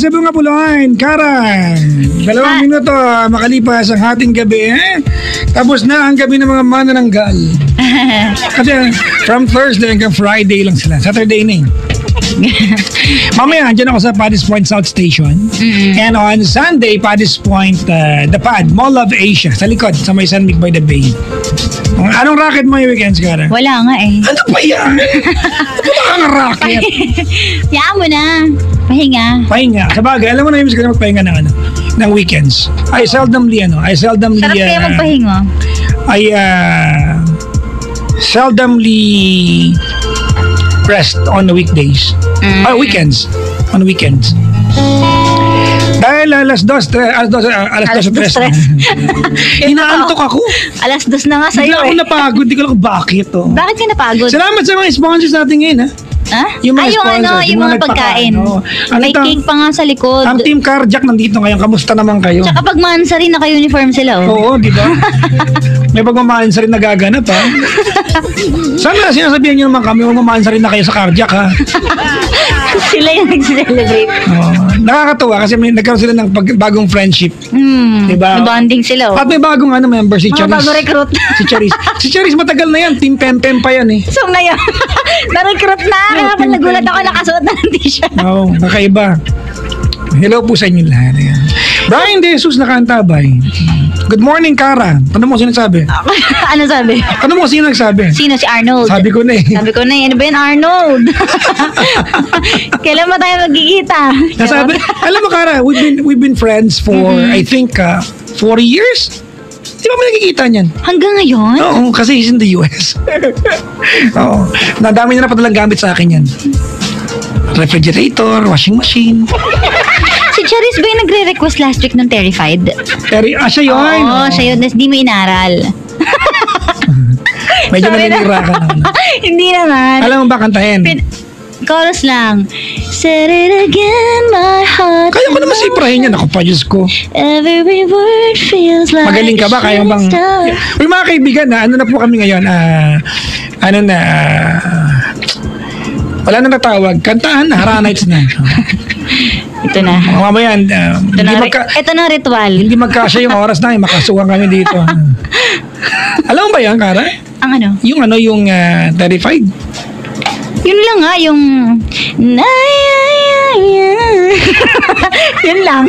sa Bunga Puloan, Kara. 2 minuto makalipas ang ating gabi. Tapos na ang gabi ng mga manananggal. Kasi from Thursday hanggang Friday lang sila. Saturday na mamaya, andyan ako sa Paddy's Point South Station. And on Sunday, Paddy's Point, the Pad, Mall of Asia. Sa likod, sa may San Mig by the Bay. Anong racket mo yung weekends, Kara? Wala nga eh. Ano pa yan? Ano ba ang racket? Yaan mo na. Pahinga. Sabagay, alam mo na yung gusto magpahinga ng weekends. I seldomly Sarap kaya magpahinga. Seldomly rest on the weekdays. Weekends. On weekends. Dahil alas 2 inaantok ako. Alas 2 na nga sa'yo. Bigla ako napagod. Di ko lang bakit. Bakit ka napagod? Salamat sa mga sponsors natin ngayon, ha? Yung mga pagkain. May cake pa nga sa likod. Ang Team Carjack nandito ngayon. Kamusta naman kayo? Tsaka pag mansari, naka-uniform sila. Oo, di ba? May pagmamansari na gaganap, ha? Sana sinasabihan nyo naman kami, magmamansari na kayo sa Carjack, ha? Sila yung nag-celebrate. Nakakatuwa kasi nagkaroon sila ng bagong friendship. Diba? Bonding sila. At may bagong member si Charis. Bagong recruit. Si Charis matagal na yan. Team Pem pa yan eh. So ngayon, na-recruit na. Kaya pa nagulat ako nakasuot na ng t-shirt. Kakaiba. Hello po sa inyo lahat. Brian De Jesus nakaantabay. Good morning, Kara. Tanong mo sino nagsabi? Ano sabi? Tanong mo sino nagsabi? Sino? Si Arnold. Sabi ko na eh. Ano ba yan, Arnold? Kailan ba tayo magkikita? Nasabi, alam mo, Kara, we've been friends for, I think, 4 years? Di ba may nagkikita niyan? Hanggang ngayon? Oo, kasi he's in the US. Oo. Nadami niya na padalang gamit sa akin yan. Refrigerator, washing machine. Si Charis ba yung nagre-request last week ng Terrified? Siya yun. Oo, siya yun. Di mo inaral. Medyo naninira ka naman. Hindi naman. Alam mo ba kantahin? Chorus lang. Said it again, my heart. Kaya ko naman siprahin yan. Ako pa, Diyos ko. Every word feels like magaling ka ba? Kaya bang... Uy, mga kaibigan, ano na po kami ngayon? Wala na natawag. Kantahan na. Hara Nights na. Ito na. Mamaya, ito na ritual. Hindi magkasya yung oras na. Makasuhan kami dito. Alam mo ba yan, Kara? Ang ano? Yung Terrified. Yun lang nga, yung... Yun lang.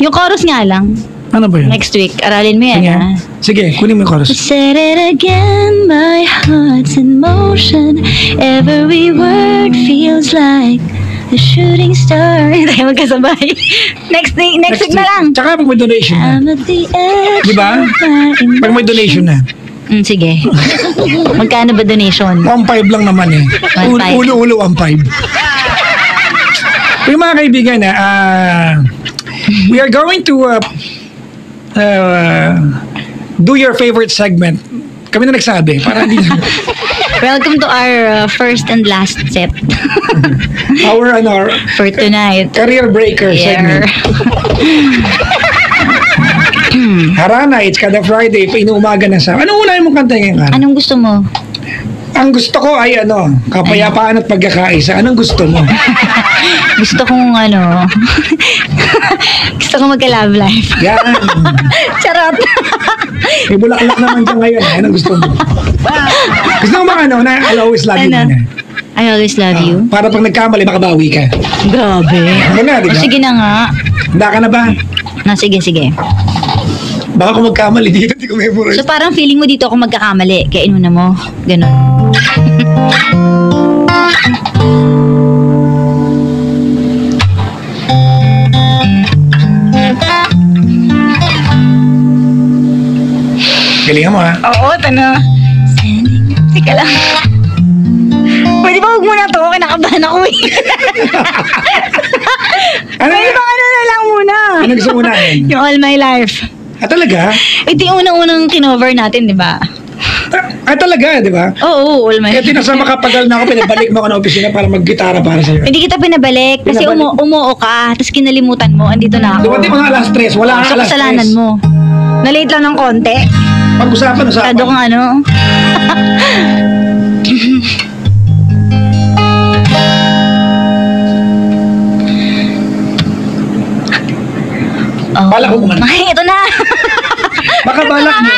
Yung chorus nga lang. Ano ba yun? Next week, aralin mo yan. Sige, kunin mo yung chorus. Said it again, my heart's in motion. Every word feels like a shooting star. Hindi tayo magkasabay. Next week na lang. Tsaka pag may donation na. I'm at the edge. Diba? Pag may donation na. Sige. Magkano ba donation? 1.5 lang naman eh. 1.5. Ulo 1.5. Yung mga kaibigan we are going to do your favorite segment. Kami na nagsabi. Para hindi Welcome to our first and last set. our for tonight. Career breaker segment. Harana, it's kada Friday, inuumaga na sa... Anong unahin mong kanta ngayon, Kara? Anong gusto mo? Ang gusto ko ay kapayapaan at pagkakaisa. Anong gusto mo? Gusto kong gusto kong magka-love life. Yan. Charot. May bulaklak naman dyan ngayon. Anong gusto mo? Gusto mo ba I'll always love you na? I always love you. Para pag nagkamali, makabawi ka. Grabe. Ano na, diba? Sige na nga. Handa ka na ba? Sige. Baka kung magkamali dito, hindi ko memorize. So parang feeling mo dito ako magkakamali. Kaya inuna mo. Ganon. Galingan mo, ha? Oo, ito na. Teka lang. Pwede ba huwag muna ito? Kinakabahan ako eh. Pwede ba na lang muna? Ano gusto mo unahin? Yung All My Life. Talaga? Ito yung unang-unang kinover natin, di ba? Talaga, di ba? Oo, All My Kaya Life. tinasama kapagal na ako, pinabalik mo ako na opisina para mag-gitara para sa'yo. Hindi kita pinabalik kasi umuo ka, tapos kinalimutan mo, andito na ako. Dumating mga alas 3, wala Sa alas 3. kasalanan mo. Na-late lang ng konti. Pag-usapan. Kado kang Oh. Balak ko naman. Ay, ito na. Baka balak mo.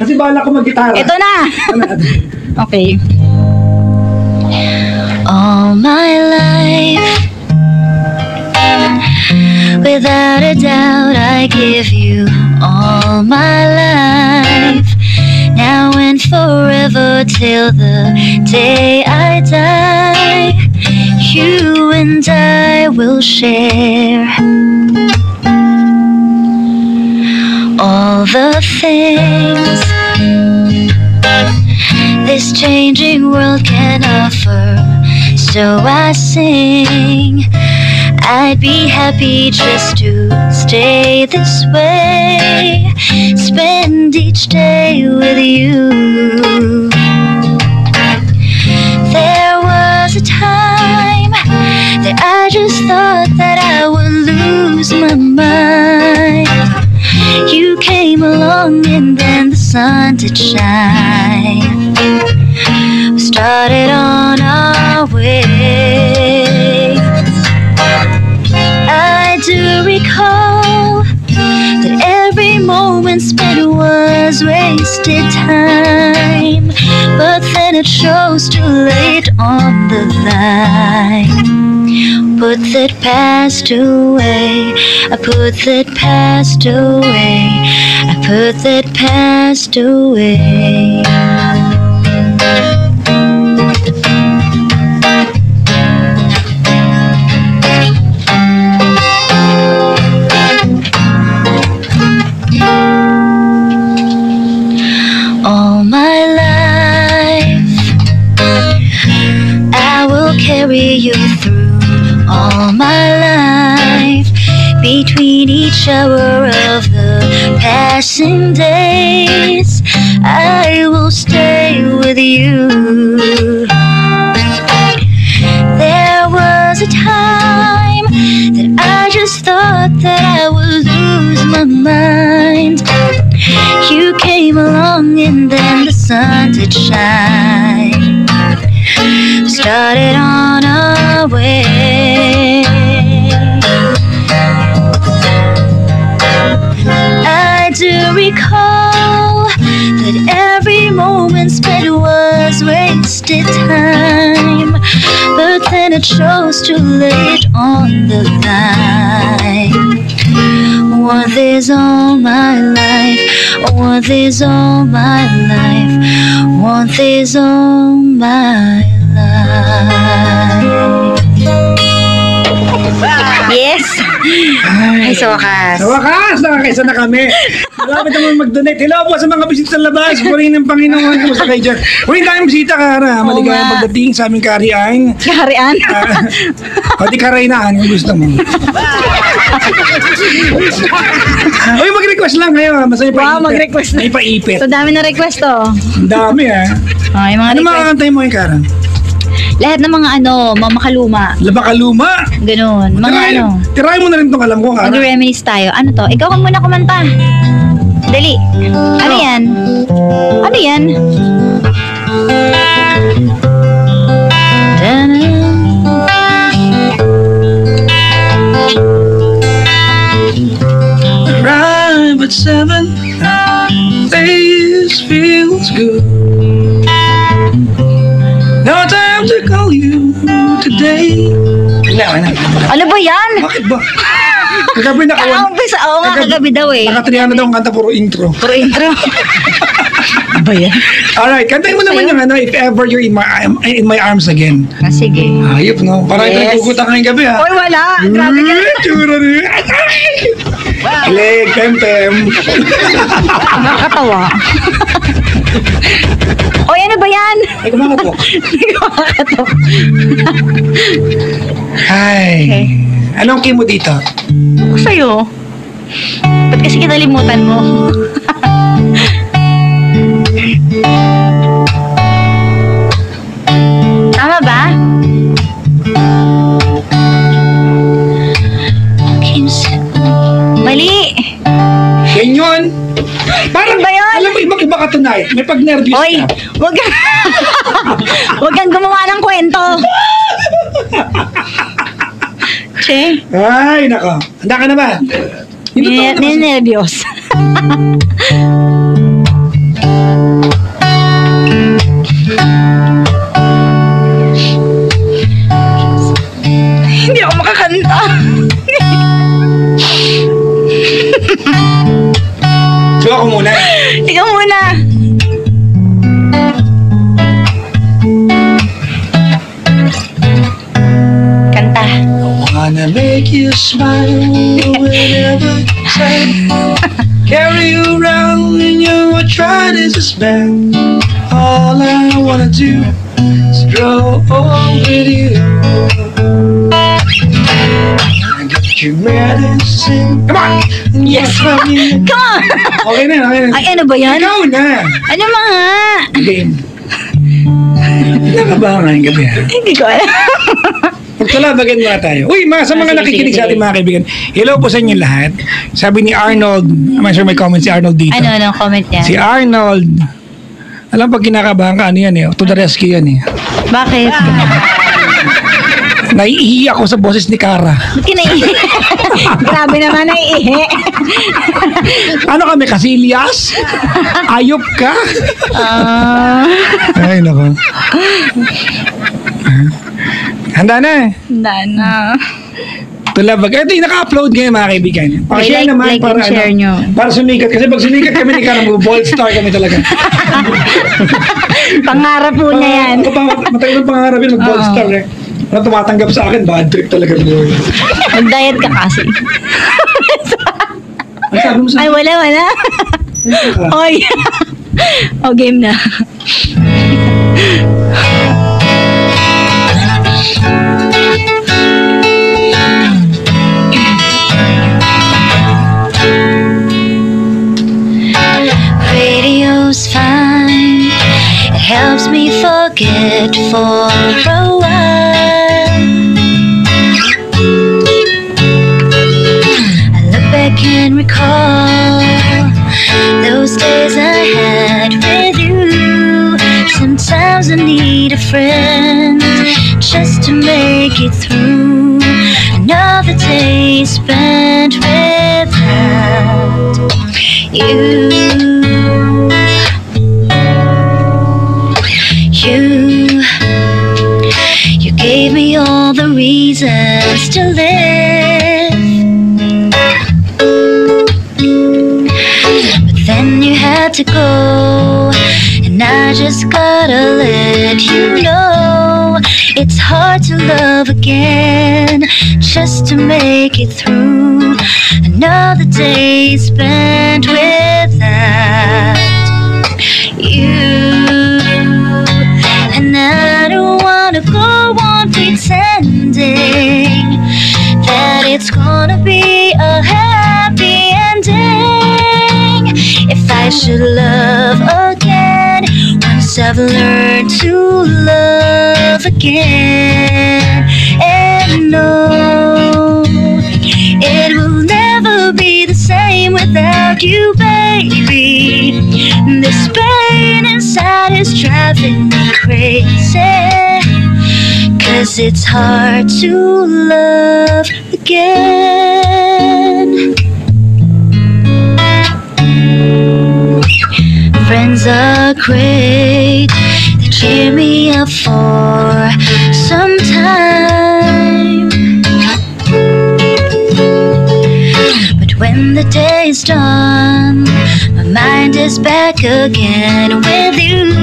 Kasi balak ko mag-gitara. Ito na. Ano? Okay. All my life, without a doubt, I give you all my life. Now and forever till the day I die, you and I will share all the things this changing world can offer. So I sing, I'd be happy just to stay this way, spend each day with you. There was a time that I just thought that I would lose my mind. You came along and then the sun did shine. We started on our way. I do recall that every moment spent was wasted time, but then it shows too late on the line. Put that past away, I put that past away, I put that past away. All my life, I will carry you through all my life. Between each hour of the passing days, I will stay with you. There was a time that I just thought that I would lose my mind. You came along and then the sun did shine. We started on our way. I do recall that every moment spent was wasted time, but then it shows too late on the line. Want this all my life, want this all my life, want this all my life. Yes! Ay, sa wakas. Sa wakas, nakakaisa na kami. Malapit naman mag-donate. Hello po sa mga bisita sa labas. Purihin ng Panginoon. Kumusta kayo dyan? Purihin tayong bisita, Kara. Maligayang nga. pagdating sa aming karian. Kaharian. O di karainaan kung gusto mo. Uy, mag-request lang kayo. Masaya pa Wow, mag-request na. May paipit. So, dami na request oh. Ang dami Ay, mga Ano request. makakantay mo yung Kara? Lahat ng mga mamakaluma. Labakaluma. Ganun. Mga Tirahin mo na rin itong alam ko, Kara. Mag-reminisce tayo. Ano to? Ikaw ka muna kumanta. Dali. Ano yan? Ano yan? Arrive at 7. This feels good. No time to call you today. Wala. Ano ba yan? Bakit ba? Kagabi na Kaumpisa. Oo nga, kagabi daw eh. Nakatriyan na daw ang kanta, puro intro. Puro intro. Ano ba yan? Alright, kantahin mo naman yung ano, If Ever You're in my arms again. Ah, sige. Ayop, no? Parang Yes. nagkukuta ngayong gabi, ha? Oy, wala. Grabe ka. Tsura rin. Leg, pem-pem. Nakakatawa. Oy, ano ba yan? Ay, kumakatok. Nakakatawa. Hi. Okay. Anong key mo dito? Ako sa'yo. Ba't kasi kinalimutan mo? Tama ba? Mali! Yan yun. Parang, Iba yun? alam mo, ibang-iba ka tonight. May pag-nervous Hoy, ka. wag ka. Wag kang gumawa ng kwento. Che, Ay, nako. Handa ka na ba? Yung totoo naman. Ninenervyos. Hindi ako makakanta. So ako muna. Ikaw muna. Kanta. Wanna make you smile whenever you say. Carry you around in your arthritis band. All I wanna do is grow old with you. I got your medicine. Come on! Yes. Come Come on! Okay na, okay na. Ay, ano ba yan? Ikaw na! Ano mga? Game. Nakabangan gabi ha. Hindi ko alam. Magtulabagan muna tayo. Uy, sa mga Sige, nakikinig sige, sa ating sige. mga kaibigan, hello po sa inyo lahat. Sabi ni Arnold, I'm sure may comment si Arnold dito. Ano, comment niya? Si Arnold, alam pag kinakabahan ka, ano yan eh, to the rescue yan eh. Bakit? Naiihi ako sa boses ni Cara. Ba't kinaihi? Grabe naman ang ihi. Ano kami, Casillas? Ayop ka? Ay, nako. Handa na. Nana. Tulabag. Ito yung naka-upload ngayon mga kaibigan. Pakishare naman like para and share nyo. para sumikat. Kasi pag sumikat kami ni Cara, mag-bold star kami talaga. Pangarap po na yan. Matagal ng pangarap yun, mag-bold Oo. star eh. Ano tumatanggap sa akin, bad trip talaga. Mag-diet ka kasi. Ang sabi mo sa Ay, wala. Oy. O, game na. Radio's fine. It helps me forget for a while. I look back and recall those days I had with you. Sometimes I need a friend just to make it through another day spent without you. You gave me all the reasons to live, but then you had to go, and I just gotta let you know it's hard to love again just to make it through another day spent without you. And I don't wanna go on pretending that it's gonna be a happy ending. If I should love again once I've learned to love again, and no, it will never be the same without you, baby. This pain inside is driving me crazy, 'cause it's hard to love again. Friends are great, they cheer me up for some time, but when the day is done, my mind is back again with you.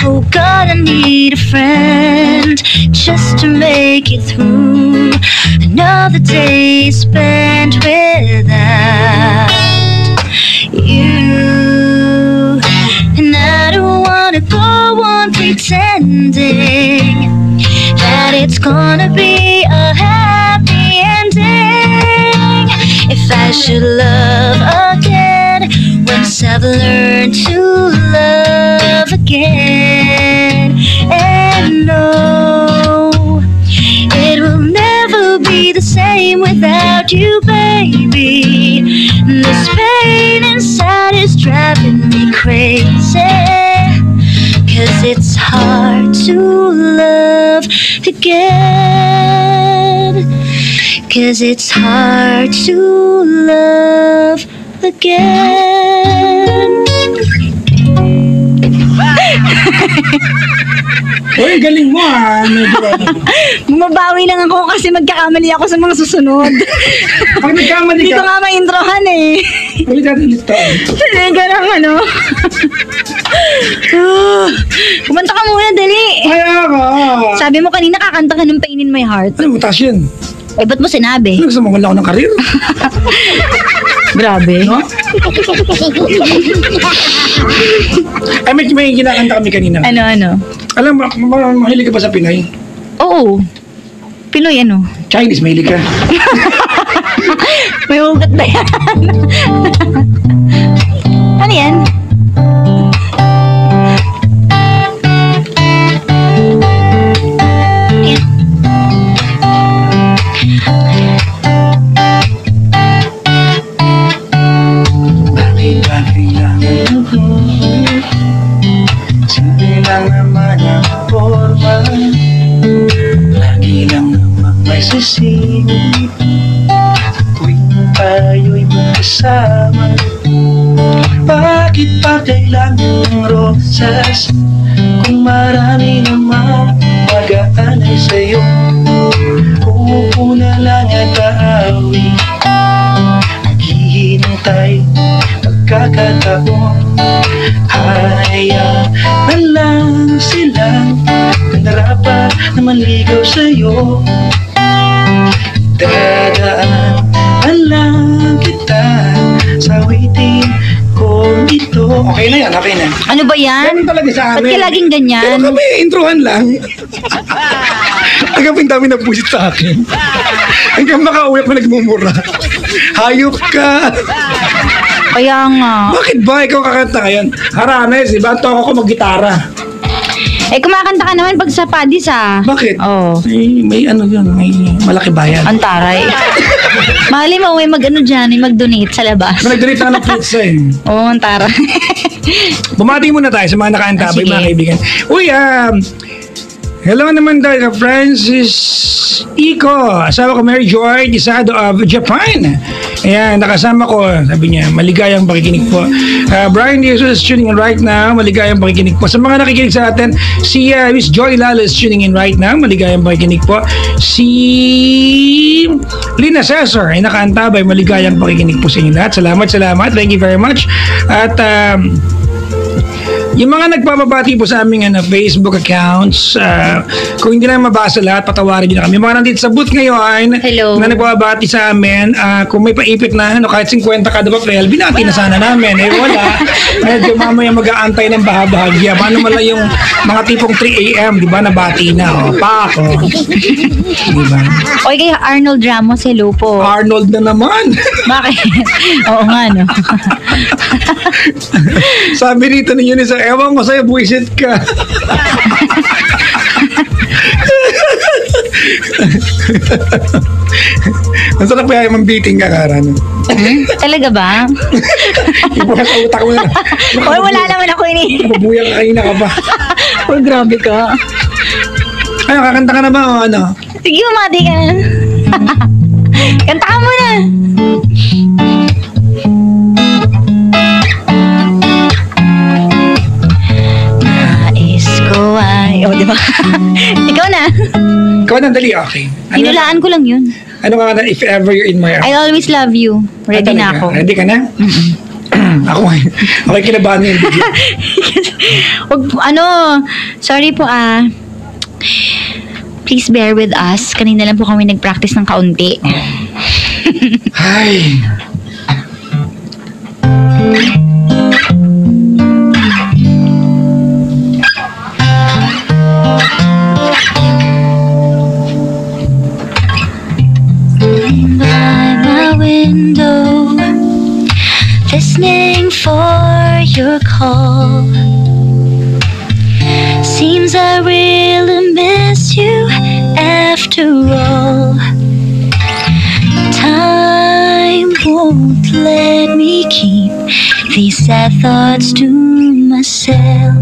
Oh God, I need a friend just to make it through another day spent without you. And I don't wanna go on pretending that it's gonna be a happy ending. If I should love again once I've learned to love again, and no, it will never be the same without you, baby. This pain inside is driving me crazy, 'cause it's hard to love again, 'Cause it's hard to love again. Uy, galing mo Medyo Bumabawi lang ako kasi magkakamali ako sa mga susunod. Pag nagkamali Hindi ko ka, nga ma-introhan eh. ulit natin ulit to. Talaga lang ano. Kumanta ka muna, dali. Kaya ka. Sabi mo kanina kakanta ka ng Pain in My Heart. Ano, butas yun. Eh, ba't mo sinabi? Ano, gusto mo wala ako ng karir? Grabe. No? Ay, may kinakanta kami kanina. Ano? Alam mo, mahilig ka ba sa Pinoy? Oo. Pinoy ano? Chinese, mahilig ka. May hugot na yan. Ano yan? Ano yan? Bakit lang ako? Simple lang naman ang forma. Lagi lang naman may sisingit. Tuwing tayo'y magkasama. Bakit pa kailangan ng rosas? Kung marami naman mag-aanay sa'yo. Uuna lang at aawi. Naghihintay pagkakataon. Hayaan lang silang nanarapat na manligaw sa'yo. Dadaan lang kita sa waiting kong ito. Okay na yan, okay na. Ano ba yan? Ganun talaga sa Ba't amin. ka laging ganyan? Pero kami, introhan lang. Hanggang dami na pusit sa akin. Hanggang makauwi ako nagmumura. Hayop ka. Kaya nga. Bakit ba ikaw kakanta ngayon? Haranes, diba? Toko ko mag-gitara. Eh, kumakanta ka naman pag sa Padis ah. Bakit? Oo. May ano yun, may malaki bayan. Ang taray. Mali mo, may mag-ano dyan, may mag-donate sa labas. May nag-donate na ng pizza eh. Oo, ang taray. Bumati muna tayo sa mga nakaantabay, Sige. mga kaibigan. Uy, hello naman tayo ka Francis Iko. Asawa ko Mary Joy Disado of Japan. Ayan, nakasama ko. Sabi niya, maligayang pakikinig po. Brian Jesus is tuning in right now. Maligayang pakikinig po. Sa mga nakikinig sa atin, si Miss Joy Lalo is tuning in right now. Maligayang pakikinig po. Si Lina Cesar ay nakaantabay. Maligayang pakikinig po sa inyo lahat. Salamat. Thank you very much. At yung mga nagpapabati po sa aming Facebook accounts, kung hindi na mabasa lahat, patawarin nyo na kami. Mga nandito sa booth ngayon Hello. na nagpapabati sa amin, kung may paipit na kahit 50 kada papel, binati na sana namin. Eh wala, medyo mamaya mag-aantay ng bahabahagya. Paano man lang yung mga tipong 3 a.m., di ba, nabati na. Pa ako. Di ba? Oy, kay Arnold Ramos, hello po. Arnold na naman. Bakit? Oo nga, no? Sabi rito ni Eunice, ewan ko sa'yo, buwisit ka. Masarap kaya yung beating ka, Kara. No? Talaga ba? Ibuha sa utak mo na. Oy, wala naman ako ini. Nabubuyang ka kanina ka ba? Oy, grabe ka. Ano, kakanta ka na ba o ano? Sige, umati ka na. Kanta ka muna. Nais ko ay... O, di ba? Ikaw na. Ikaw na, dali, okay. Hinulaan ko lang yun. Ano ka na, if ever you're in my arms? I always love you. Ready na ako. Ready ka na? Ako, okay, kinabahan mo yung video. Wag, sorry po please bear with us. Kanina lang po kami nag-practice ng kaunti. Hi. By my window, listening for your call. Seems I really miss you after all. Time won't let me keep these sad thoughts to myself.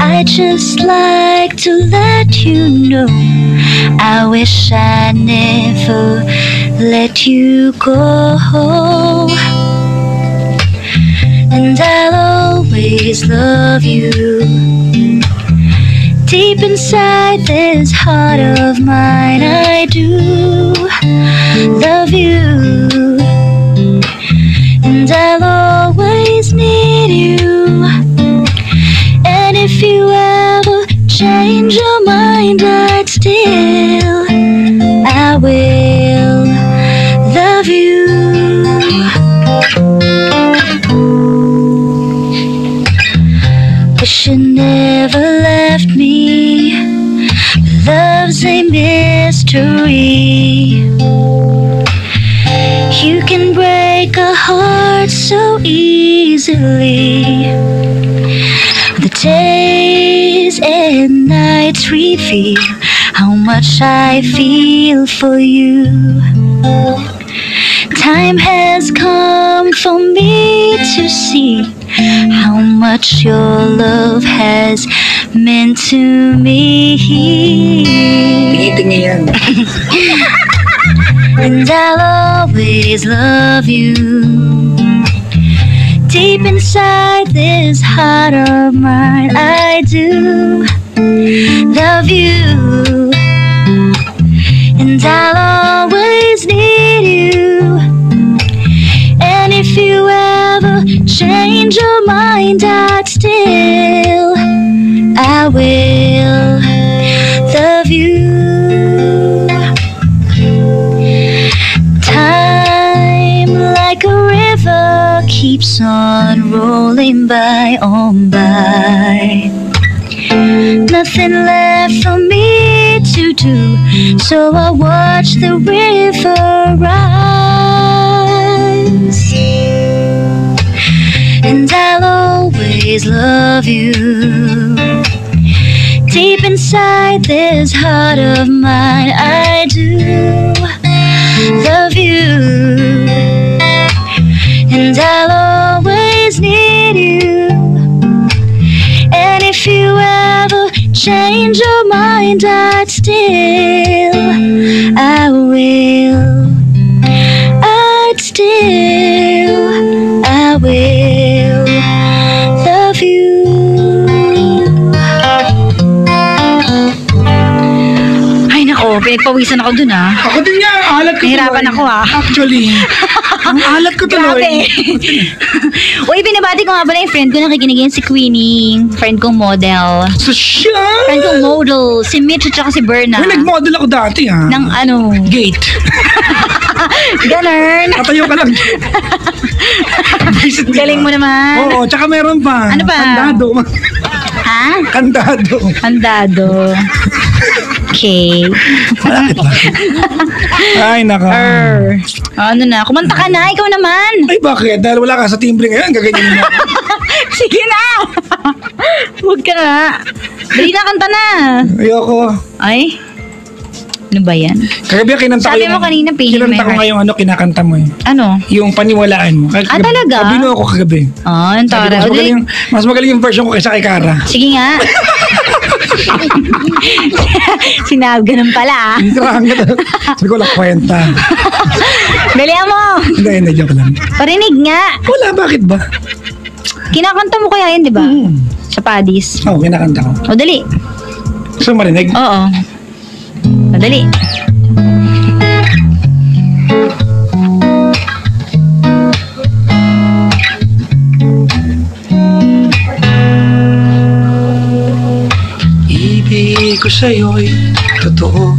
I I'd just like to let you know I wish I never let you go. And I'll always love you. Deep inside this heart of mine, I do love you. And I'll always need you. And if you ever change your mind, I'd still, I will love you. Wish you never left me. Love's a mystery. You can break a heart so easily. The days and nights reveal how much I feel for you. Time has come for me to see how much your love has meant to me. Tingiting niya yan. And I'll always love you. Deep inside this heart of mine, I do love you. And I'll always need you. And if you ever change your mind, I'd still, I will love you. Time like a river keeps on rolling by, on by. Nothing left for me to do, so I watch the river rise. And I'll always love you. Deep inside this heart of mine, I do love you. And I'll always need you. And if you ever change your mind, I'd still, I will, I'd still, I will love you. Ay nako, pinagpawisan ako dun ah. Ako din nga, alat ko Nahirapan ako, ah. Actually, ang alat ko tuloy. Grabe. Uy, binabati ko nga pala yung friend ko na nakikinig si Queenie. Friend kong model. So siya! Friend kong model. Si Mitch at saka si Berna. Uy, nag-model ako dati ha. Ng ano? Gate. Ganun. Tatayo ka lang. Visit nila. Galing mo naman. Oo, tsaka meron pa. Ano pa? Kandado. Ha? Kandado. Handado. Okay. Malapit lang. Ay, naka. Ano na? Kumanta ka na. Ikaw naman. Ay, bakit? Dahil wala ka sa timbre ngayon, gaganyan mo. Sige na. Huwag ka na. Dali na, kanta na. Ayoko. Ay. Ano ba yan? Kagabi kinanta ko Sabi mo kanina, Pain in kinanta My ko Heart. ngayong ano, kinakanta mo eh. Ano? Yung paniwalaan mo. Talaga? Kabino ako kagabi. Ang Sabi ko, tara. mas magaling yung version ko kaysa kay Cara. Sige nga. Sinab, ganun pala ah. Intirahan ka na. Sabi ko, kwenta. Dalihan mo. Hindi, joke lang. Parinig nga. Wala, bakit ba? Kinakanta mo kaya yun, di ba? Sa Padis. Oo, kinakanta ko. O, dali. Gusto mo marinig? Oo. O, dali. Ibig ko sa'yo'y totoo.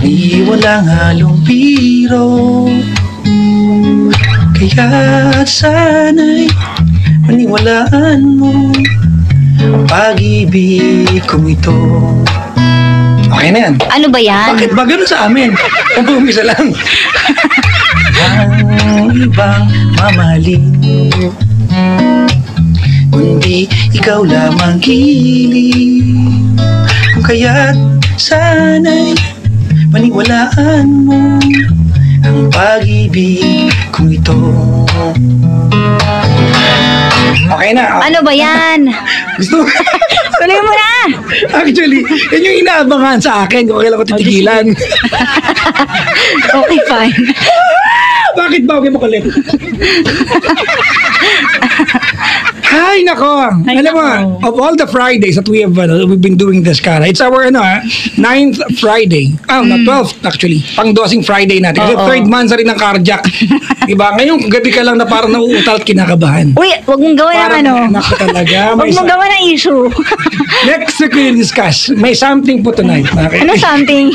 Di walang halong biro. Kaya sana'y maniwalaan mo ang pag-ibig kong ito. Okay na yan. Ano ba yan? Bakit ba ganun sa amin? Umpisa lang. Ang ibang mamahalin, kundi ikaw lamang hiling. Kung kaya't sana'y maniwalaan mo ang pag-ibig kong ito. Okay na. Ano ba yan? Gusto Tuloy mo na! Actually, yan yung inaabangan sa akin kung kailan ko titigilan. Okay, fine. Bakit ba? Okay mo kulit. Ay, nako. Ay, Alam mo, nako. of all the Fridays that we've been doing this, Cara, it's our 9th Friday. No, 12th actually. Pang-dosing Friday natin. Kasi Oo. third month sa rin ng cardiac. Diba? Ngayong gabi ka lang na parang nauutal at kinakabahan. Uy, wag mong gawa ng Parang, ano. naku talaga. Wag mong gawa ng issue. Next week we'll discuss. May something po tonight. Bakit? Ano something?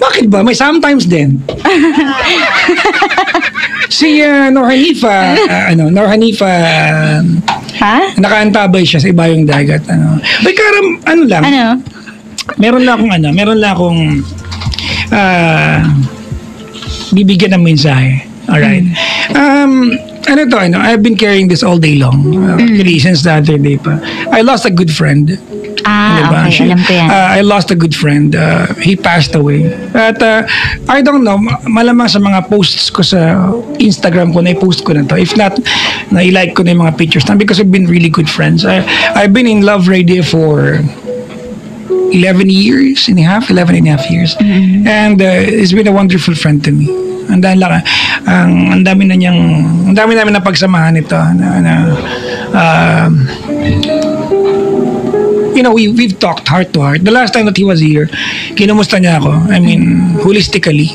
Bakit ba? May sometimes din. Si Nor Hanifa, Ha? nakaantabay siya sa ibayong dagat. Uy, Karam, ano lang, Ano? meron lang akong bibigyan ng mensahe. Alright. I've been carrying this all day long. Actually, since the other day pa. I lost a good friend. Diba? Okay. Alam ko yan. I lost a good friend. He passed away. At I don't know, malamang sa mga posts ko sa Instagram ko, na-post ko na to. If not, na-like ko na yung mga pictures na because we've been really good friends. I've been in Love Radio for 11 and a half years. And he's been a wonderful friend to me. Ang dami namin na pagsamahan ito we've talked heart to heart. The last time that he was here, kinumusta niya ako. I mean, holistically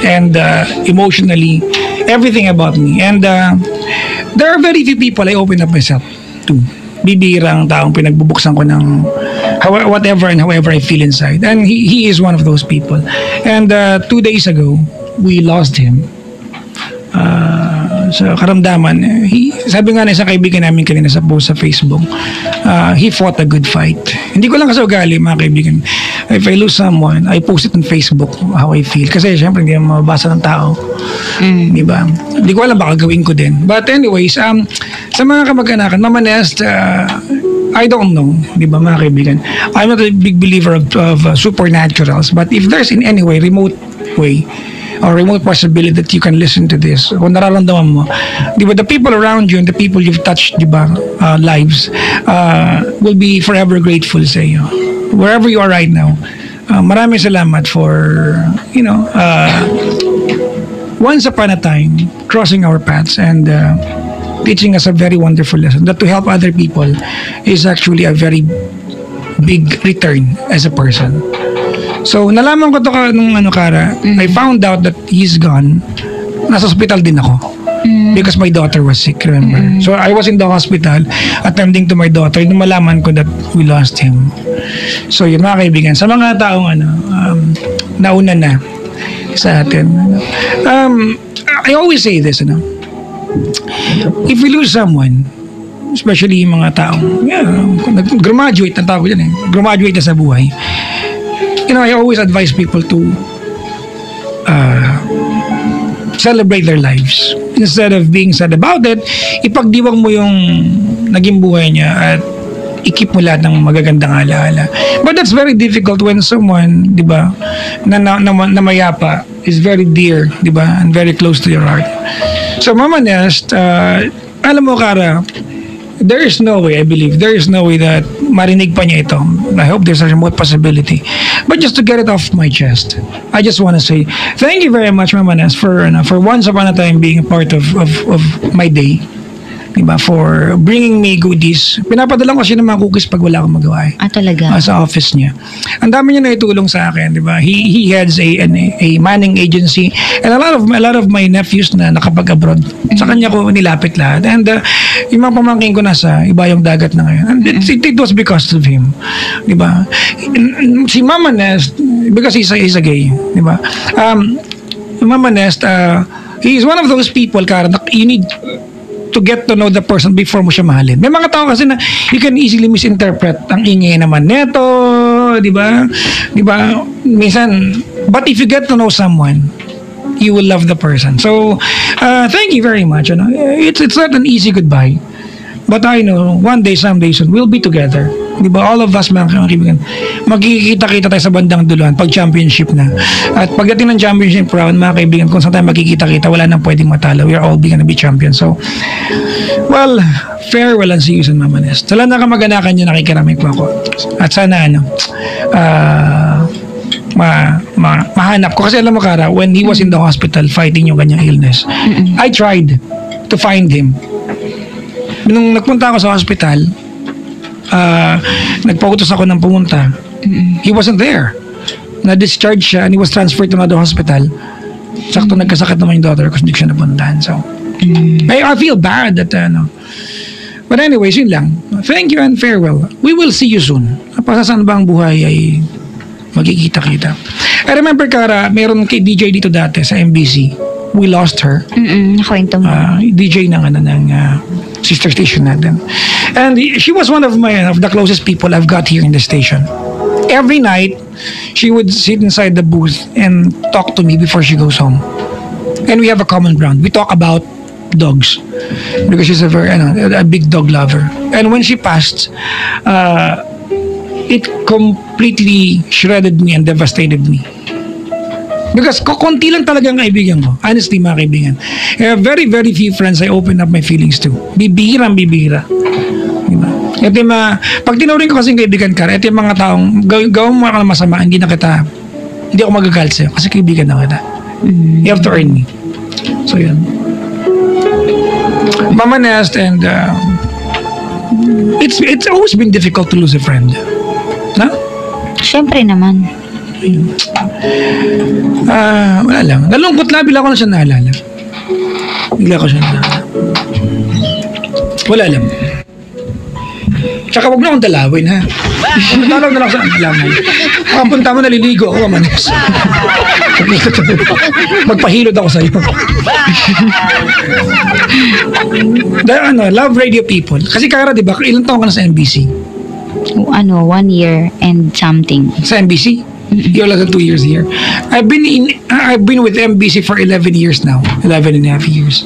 and emotionally, everything about me. And there are very few people I open up myself to. Bibirang taong pinagbubuksan ko ng whatever and however I feel inside. And he is one of those people. And 2 days ago, we lost him. Sa karamdaman, sabi nga na isang kaibigan namin kanina sa post sa Facebook, he fought a good fight. Hindi ko lang kasi ugali, mga kaibigan. If I lose someone, I post it on Facebook how I feel. Kasi syempre hindi naman mababasa ng tao. Di ba? Hindi ko alam, baka gawin ko din. But anyways, sa mga kamag-anakan, Mama Nest, I don't know, di ba mga kaibigan? I'm not a big believer of supernaturals. But if there's in any way, remote way, or remote possibility that you can listen to this, kung nararamdaman mo, di ba, the people around you and the people you've touched, di ba, lives, will be forever grateful sa iyo. Wherever you are right now, maraming salamat for, once upon a time, crossing our paths and teaching us a very wonderful lesson that to help other people is actually a very big return as a person. So, nalaman ko to nung Kara, I found out that he's gone. Nasa hospital din ako. Because my daughter was sick, remember? So, I was in the hospital attending to my daughter nung malaman ko that we lost him. So, yun mga kaibigan, sa mga taong nauna na sa atin. I always say this, if we lose someone, especially yung mga taong graduate, ang tawag ko dyan graduate na sa buhay, I always advise people to celebrate their lives. Instead of being sad about it, ipagdiwang mo yung naging buhay niya at i-keep mo lahat ng magagandang alaala. But that's very difficult when someone, di ba, na mayapa is very dear, di ba, and very close to your heart. So, Mama Nest, alam mo, Kara, there is no way, I believe, there is no way that marinig pa niya ito. I hope there's a remote possibility. But just to get it off my chest, I just want to say, thank you very much, Mama Nest, for once upon a time being a part of my day. Diba? For bringing me goodies. Pinapadala ko siya ng mga cookies pag wala akong magawa. Talaga? Sa office niya. Ang dami niya na itulong sa akin, diba? He heads a manning agency and a lot of my nephews na nakapag-abroad. Sa kanya ko nilapit lahat. And yung mga pamangkin ko nasa ibayong dagat na ngayon. And it was because of him. Diba? Si Mama Nest, because he's a gay, diba? Mama Nest, he is one of those people, Kara, you need to get to know the person before mo siya mahalin. May mga tao kasi na you can easily misinterpret ang ingay naman neto, di ba? Di ba? Minsan, but if you get to know someone, you will love the person. So, thank you very much. It's not an easy goodbye. But I know, one day, someday soon, we'll be together. Di ba? All of us, mga kaibigan, magkikita-kita tayo sa bandang duluhan pag championship na. At pagdating ng championship round, mga kaibigan, kung saan tayo magkikita-kita, wala nang pwedeng matalo. We are all gonna be champions. So, well, farewell and see you soon, Mama Nest. Sa lahat na kamag-anakan niyo, nakikiramay po ako. At sana, mahanap ko. Kasi alam mo, Kara, when he was in the hospital fighting yung kanyang illness, I tried to find him. Nung nagpunta ako sa hospital, nagpautos ako ng pumunta. He wasn't there. Na-discharge siya and he was transferred to another hospital. Sakto nagkasakit naman yung daughter ko, hindi ko siya napuntahan. So, I feel bad that, but anyways, yun lang. Thank you and farewell. We will see you soon. Pasasan ba ang buhay ay magkikita-kita. I remember, Kara, meron kay DJ dito dati sa MBC. We lost her. Nakwento mo. DJ ng sister station natin. And she was one of the closest people I've got here in the station. Every night, she would sit inside the booth and talk to me before she goes home. And we have a common ground. We talk about dogs because she's a very a big dog lover. And when she passed, it completely shredded me and devastated me. Because konti lang talaga ang kaibigan ko. Honestly, mga kaibigan. Very, very few friends I open up my feelings to. Bibihira. Diba? Ito yung pag tinuring ko kasing kaibigan ka, ito yung mga taong gawin mo ka masama, hindi ako magagalit sa'yo kasi kaibigan na kita. You have to earn me. So, yun. Mama Nest, and it's always been difficult to lose a friend. No? Siyempre naman. Wala lang. Nalungkot lang, bila ko na siya naalala. Bigla ko siya naalala. Wala lang. Tsaka wag na akong dalawin, ha? Dalaw na lang sa alaman. Makapunta mo, naliligo ako, Manes. Magpahilod ako sa'yo. Love radio people. Kasi Kara, di ba, ilang taon ka na sa NBC? 1 year and something. Sa NBC? You're like 2 years here. I've been with NBC for 11 years now. 11 and a half years.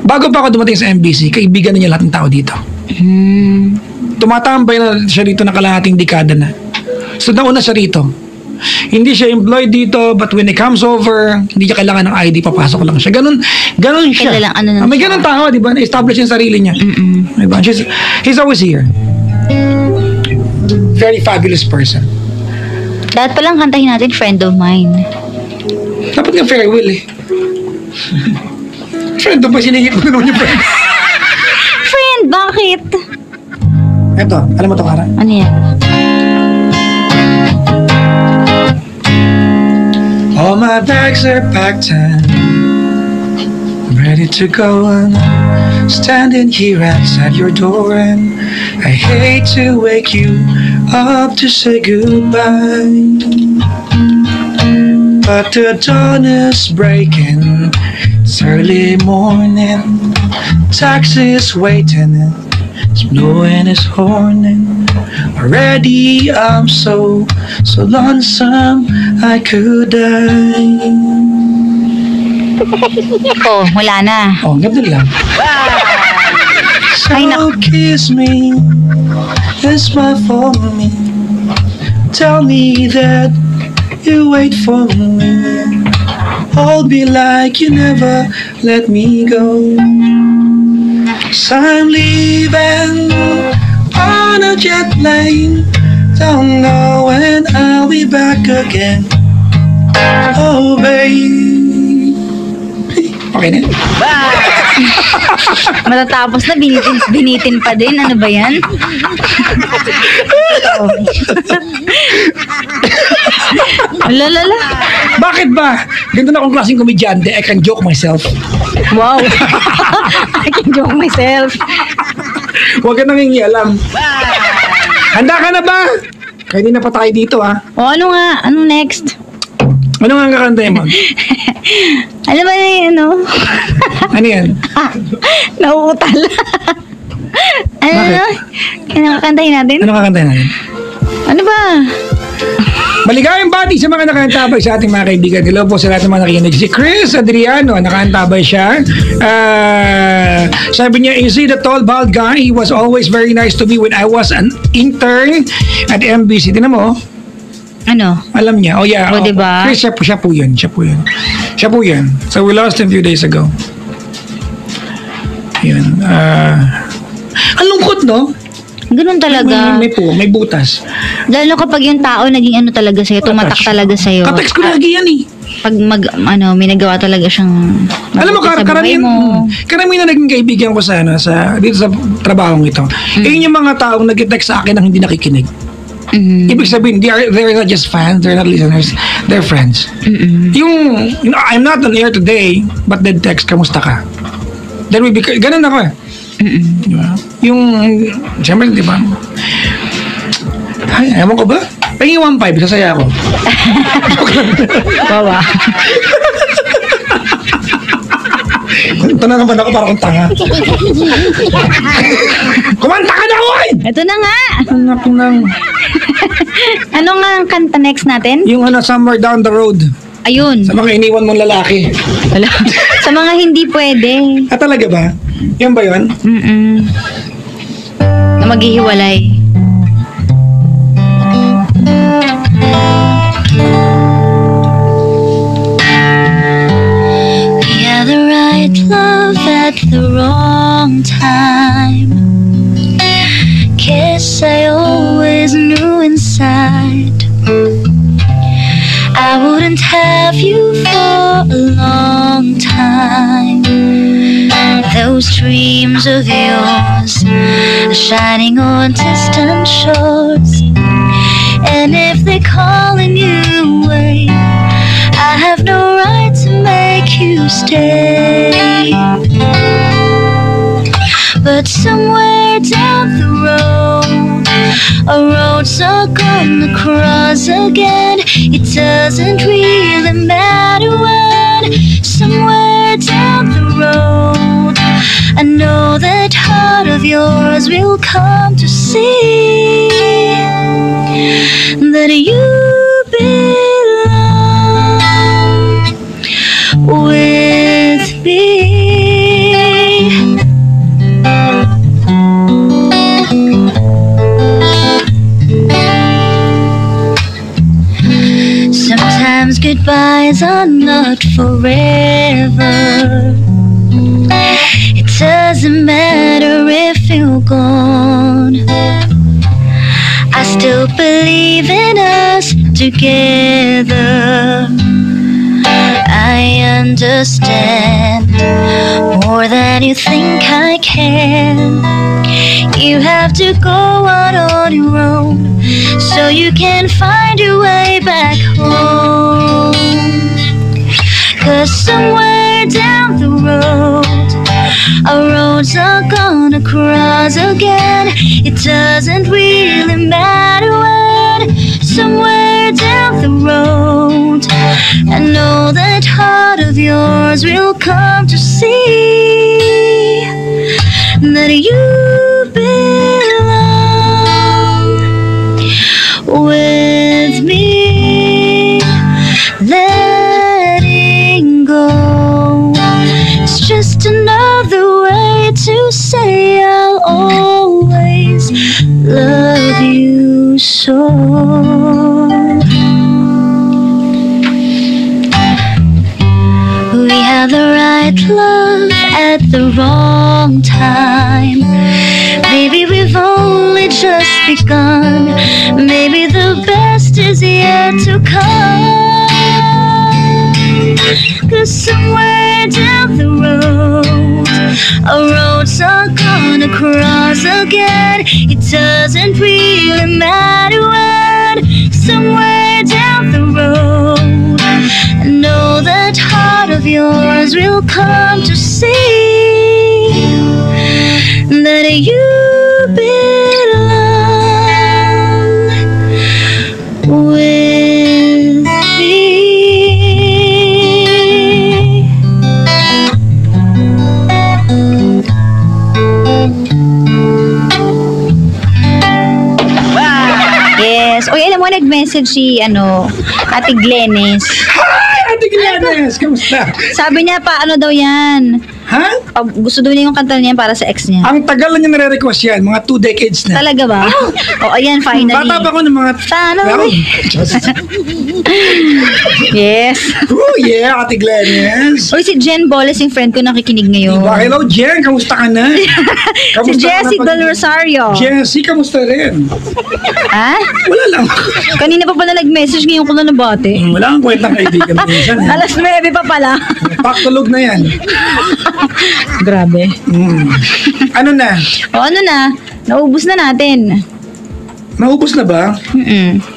Bago pa ako dumating sa NBC, kaibigan na niya lahat ng tao dito. Tumatambay na siya rito na kalahating dekada na. So nauna siya rito. Hindi siya employed dito, but when he comes over, hindi niya kailangan ng ID, papasok lang siya. Ganun siya. May ganun tao, di ba? Na-establish yung sarili niya. Diba? He's always here. Very fabulous person. Dapat palang kantahin natin, Friend of Mine. Dapat nga farewell eh. Friend of mine, sinigit mo naman yung friend. Friend, bakit? Eto, alam mo ito, Kara? Ano yan? All my bags are packed and I'm ready to go, and I'm standing here outside your door, and I hate to wake you up to say goodbye, but the dawn is breaking, it's early morning, taxi's waiting, it's blowing its horn, and already I'm so lonesome I could die. Wala na. Ganda lang. So kiss me and smile for me. Tell me that you wait for me. I'll be like you never let me go. 'Cause I'm leaving on a jet plane. Don't know when I'll be back again. Oh, babe. Okay na? Matatapos na, binitin pa din. Ano ba yan? Lalala. Bakit ba? Ganda na akong klaseng komedyante. I can joke myself. Wow. I can joke myself. Huwag ka nangingialam. Handa ka na ba? Kaya hindi na pa tayo dito, ha? O ano nga? Ano next? Ano nga ang kakantay mo? Alam mo na yun, ano? Ano yan? Nauutal. Ano Bakit? na? Kaya nakakantahin natin? Ano kakantay natin? Ano ba? Maligayang bati sa mga nakaantabay sa ating mga kaibigan. Hello po sa lahat ng mga nakikinig. Si Chris Adriano, nakaantabay siya. Sabi niya, is he the tall, bald guy? He was always very nice to me when I was an intern at MBC. Tinan mo, Ano? alam niya. Oh yeah. O, diba? Chris, siya po yun. So we lost him a few days ago. Yun. Ang lungkot, no? Ganun talaga. May butas. Lalo kapag yung tao naging ano talaga sa'yo, tumatak talaga sa'yo. Katext ko lagi yan eh. Pag may nagawa talaga siyang Alam mo, mabuti sa buhay mo. karamihan na naging kaibigan ko dito sa trabahong ito. Yun yung mga taong nag-text sa akin na hindi nakikinig. Ibig sabihin, they're not just fans, they're not listeners, they're friends. I'm not on air today, but they'd text, kamusta ka? Then ganun ako eh. Diba? Siyempre, di ba? Ay, ewan ko ba? Paging 1.5, sasaya ako. Wawa. Ito na naman ako, parang tanga. Kumanta ka na, oy! Ito na nga. Anak nang... Ano nga ang kanta next natin? Yung Somewhere Down the Road. Ayun. Sa mga iniwan mong lalaki. Wala. Sa mga hindi pwede. Talaga ba? Yan ba yun? Na maghihiwalay. We had the right love at the wrong time. Guess I always knew inside I wouldn't have you for a long time. Those dreams of yours shining on distant shores, and if they're calling you away, I have no right to make you stay. But somewhere down the road, a road's not gonna cross again. It doesn't really matter when. Somewhere down the road, I know that heart of yours will come to see that you belong with me. Sometimes goodbyes are not forever. It doesn't matter if you're gone. I still believe in us together. I understand more than you think I can. You have to go out on your own so you can find your way back home. 'Cause somewhere down the road, our roads are gonna cross again. It doesn't really matter when. Somewhere down the road, I know that heart of yours will come to see that you belong with me. Letting go is just another way to say I'll always love you so. We had the right love at the wrong time. Maybe we've only just begun. Maybe the best is yet to come. 'Cause somewhere down the road, our roads are gonna cross again. It doesn't really matter when. Somewhere down the road, I know that heart of yours will come to see that you belong with me. Wow. Yeah. Yes. Oy, alam mo, nag-message si, Ate Glennis. Hi, Ate Gladys! Kamusta? Sabi niya pa, daw yan. Ha? Gusto daw niya yung kanta niya para sa ex niya. Ang tagal na niya nare-request yan. Mga 2 decades na. Talaga ba? Ayan, finally. Bata pa ko ng mga... Finally. Yes. Oh, yeah, Ate Gladys. Uy, si Jen Boles, yung friend ko, nakikinig ngayon. Diba? Hello, Jen. Kamusta ka na? Si Jessie Del Rosario. Jessie, kamusta rin? Ha? Wala lang. Kanina pa pala nag-message, ngayon ko na nabate. Wala kang kwentang kaibigan minsan. Eh. Alas 9 pa pala. Paktulog na yan. Grabe. Ano na? Ano na? Naubos na natin. Naubos na ba?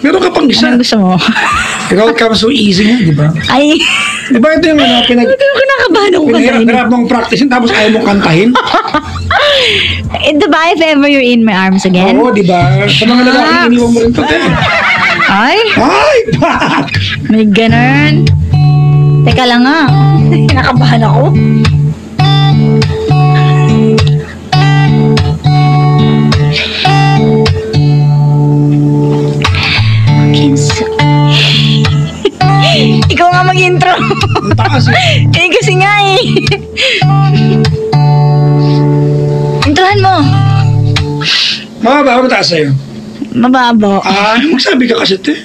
Meron ka pang isa. Anong gusto mo? It all comes so easy nga, di ba? Ay. Di ba ito yung Hindi ko nakabahan ako kanina. Pinahirap mong practice tapos ayaw mong kantahin? Diba, if ever you're in my arms again? Oo, di ba? Sa mga lalaki, iniwan mo rin ito, te. Ay, Ay, pak! may ganun. Teka lang nga. Nakabahan ako. Ikaw nga mag-intro. Ang taas eh. Kasi nga eh. Introhan mo. Mababa, mataas sa'yo. Mababo. Magsabi ka kasi, te.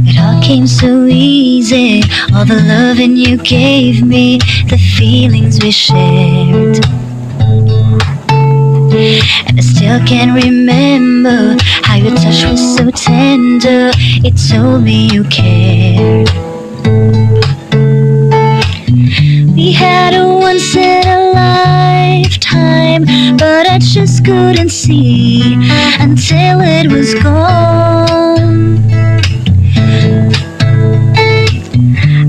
It all came so easy. All the loving you gave me, the feelings we shared. And I still can remember how your touch was so tender. It told me you cared. We had a once in a lifetime, but I just couldn't see until it was gone.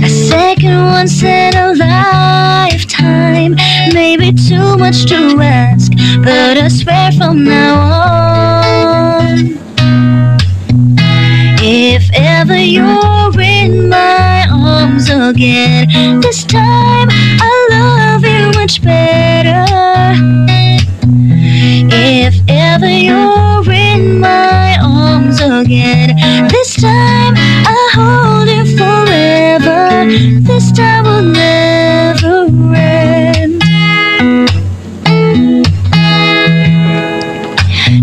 A second once in a lifetime, maybe too much to ask, but I swear from now on, if ever you're in my arms again, this time I'll love you much better. If ever you're in my arms again, this time I'll hold you forever. This time will never end.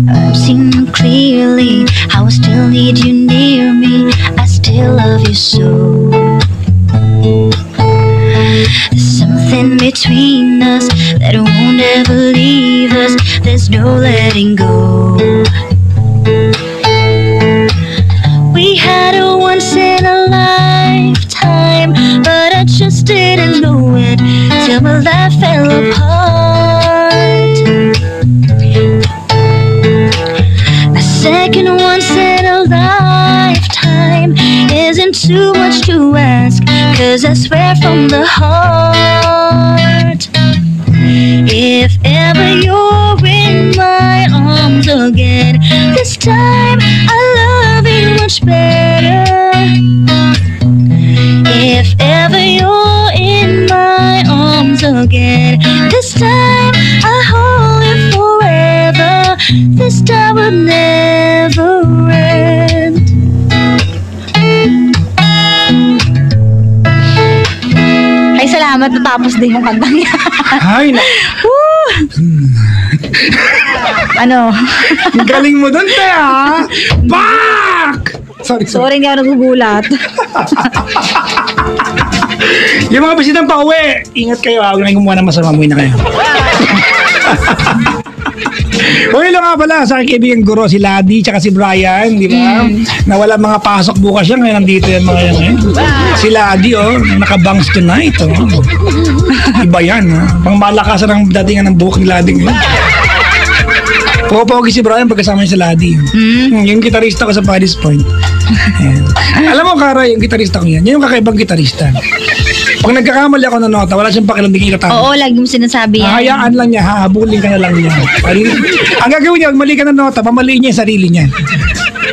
I'm seeing clearly how I still need you near me. I still love you so. There's something between us that won't ever leave us. There's no letting go. We had a once in a lifetime, but I just didn't know it till my life fell apart. A second once in a lifetime isn't too much to ask, 'cause I swear from the heart, if ever you're in my arms again, this time I'll love you much better. If ever you're in my arms again, this time I'll hold you forever. This time will never end. Ay, salamat, natapos din yung kantang niya. Ay, Woo! Ano? ang galing mo doon, te, ha? Pak! Sorry. Sorry, hindi ako nagugulat. Yung mga bisitang pa-uwi, ingat kayo, ha? Huwag na kumuha ng masama, umuwi na kayo. Uy, ilo nga pala, sa aking kaibigan guro, si Ladi, tsaka si Brian, di ba? Na wala mga pasok bukas yan, ngayon nandito yan mga yan. Si Ladi, nakabangs tonight, Iba yan, Pang malakasan ang datingan ng buhok ni Ladi ngayon. Pogi si Brian pagkasama niya si Ladi. Yung gitarista ko sa Paddy's Point. Ayan. Alam mo, Kara, yung gitarista ko yan, yung kakaibang gitarista. Pag nagkakamali ako ng nota, wala siyang pakialam, di kita tama. Oo, lagi mo sinasabi yan. Hayaan lang niya, hahabulin ka na lang niya. Ang gagawin niya, pag mali ka ng nota, pamaliin niya yung sarili niya.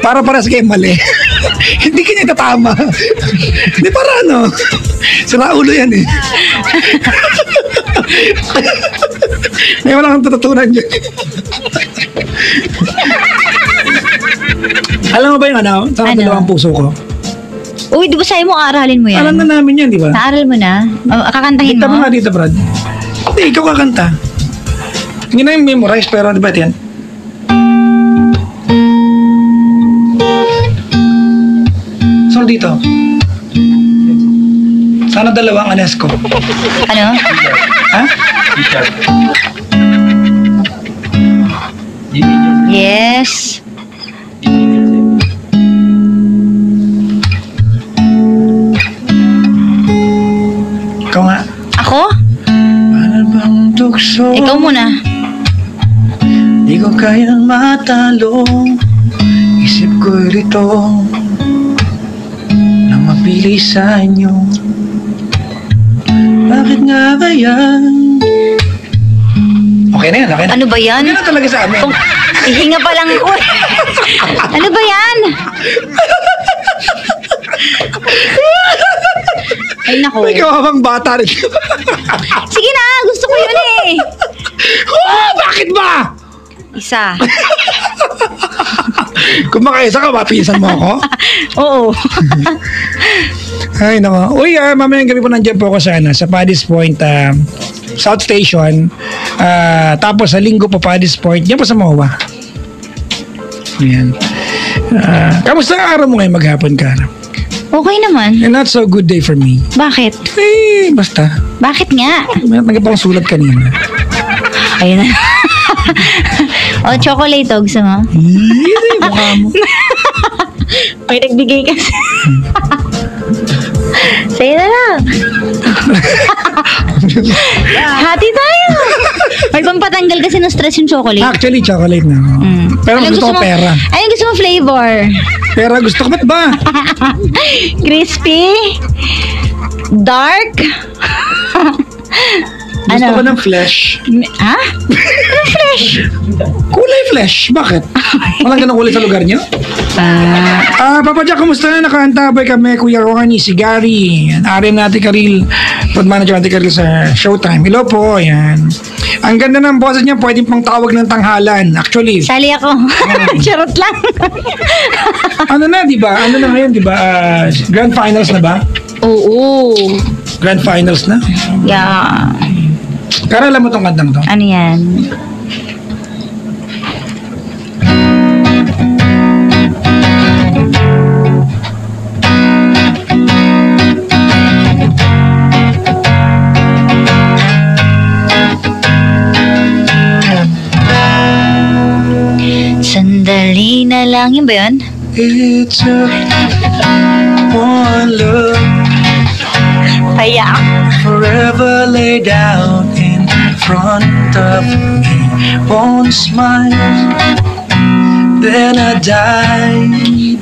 Para sa kayo mali. Hindi kanya tatama. Hindi para ano. Sira ulo yan eh. May wala kang tututunan yun. Alam mo ba yung ano? Sa dalawang puso ko. Uy, di ba sa'yo mo aaralin mo yan? Alam na namin yan, di ba? Naaral mo na? Kakantahin Kita mo mo? nga dito, Brad. Hindi, ikaw kakanta. Hindi na yung memorize, pero di ba yan? So, dito. Sana dalawang Anesco. Ano? Ha? Yes. Ikaw nga. Ako? Ano bang tukso? Ikaw muna. Di ko kayang matalo. Isip ko rito na mapili sa inyo. Bakit nga kaya? Okay na yan, okay na. Ano ba yan? Okay na talaga sa amin. Ihinga pa lang ako. Ano ba yan? Ay, naku. Ikaw habang bata rin. Sige na, gusto ko yun eh. Oh, bakit ba? Isa. Kung makaisa ka, mapinsan mo ako? Oo. Ay, nako. Uy, mamayang gabi po nandiyan po ako sa Paddy's Point, South Station. Tapos sa Linggo po, Paddy's Point. Diyan po sa MOA. Ayan. Kamusta ang araw mo ngayon maghapon, Kara? Okay naman. And not so good day for me. Bakit? Eh, basta. Bakit nga? May nagpapang sulat kanina. Ayun na. O, chocolate o, gusto mo? Hindi, mukha mo. May nagbigay kasi. Sa'yo na lang. Hati tayo. May pampatanggal kasi ng stress yung chocolate. Actually, chocolate na. Pero Anong gusto ko pera. Anong gusto mo flavor? Pera gusto ko, ba't ba? Crispy? Dark? Gusto ko ng flesh. Ha? Anong flesh? Kulay flesh. Bakit? Walang ganang kulay sa lugar niyo? Papa Jack, kumusta na? Nakaantabay kami, Kuya Ronnie, si Gary, RM natin Karil, food manager natin Karil sa Showtime. Hello po, yan. Ang ganda ng boses niya, pwede pang tawag ng tanghalan. Actually, Sali ako. Charot lang. ano na, di ba? Ano na ngayon, di ba? Grand finals na ba? Oo. Grand finals na? Yeah. Kara, alam mo tong kantang to? Ano yan? Sandali na lang. Yun ba yun? It took one look Kaya. forever lay down in front of me. One smile, then I died,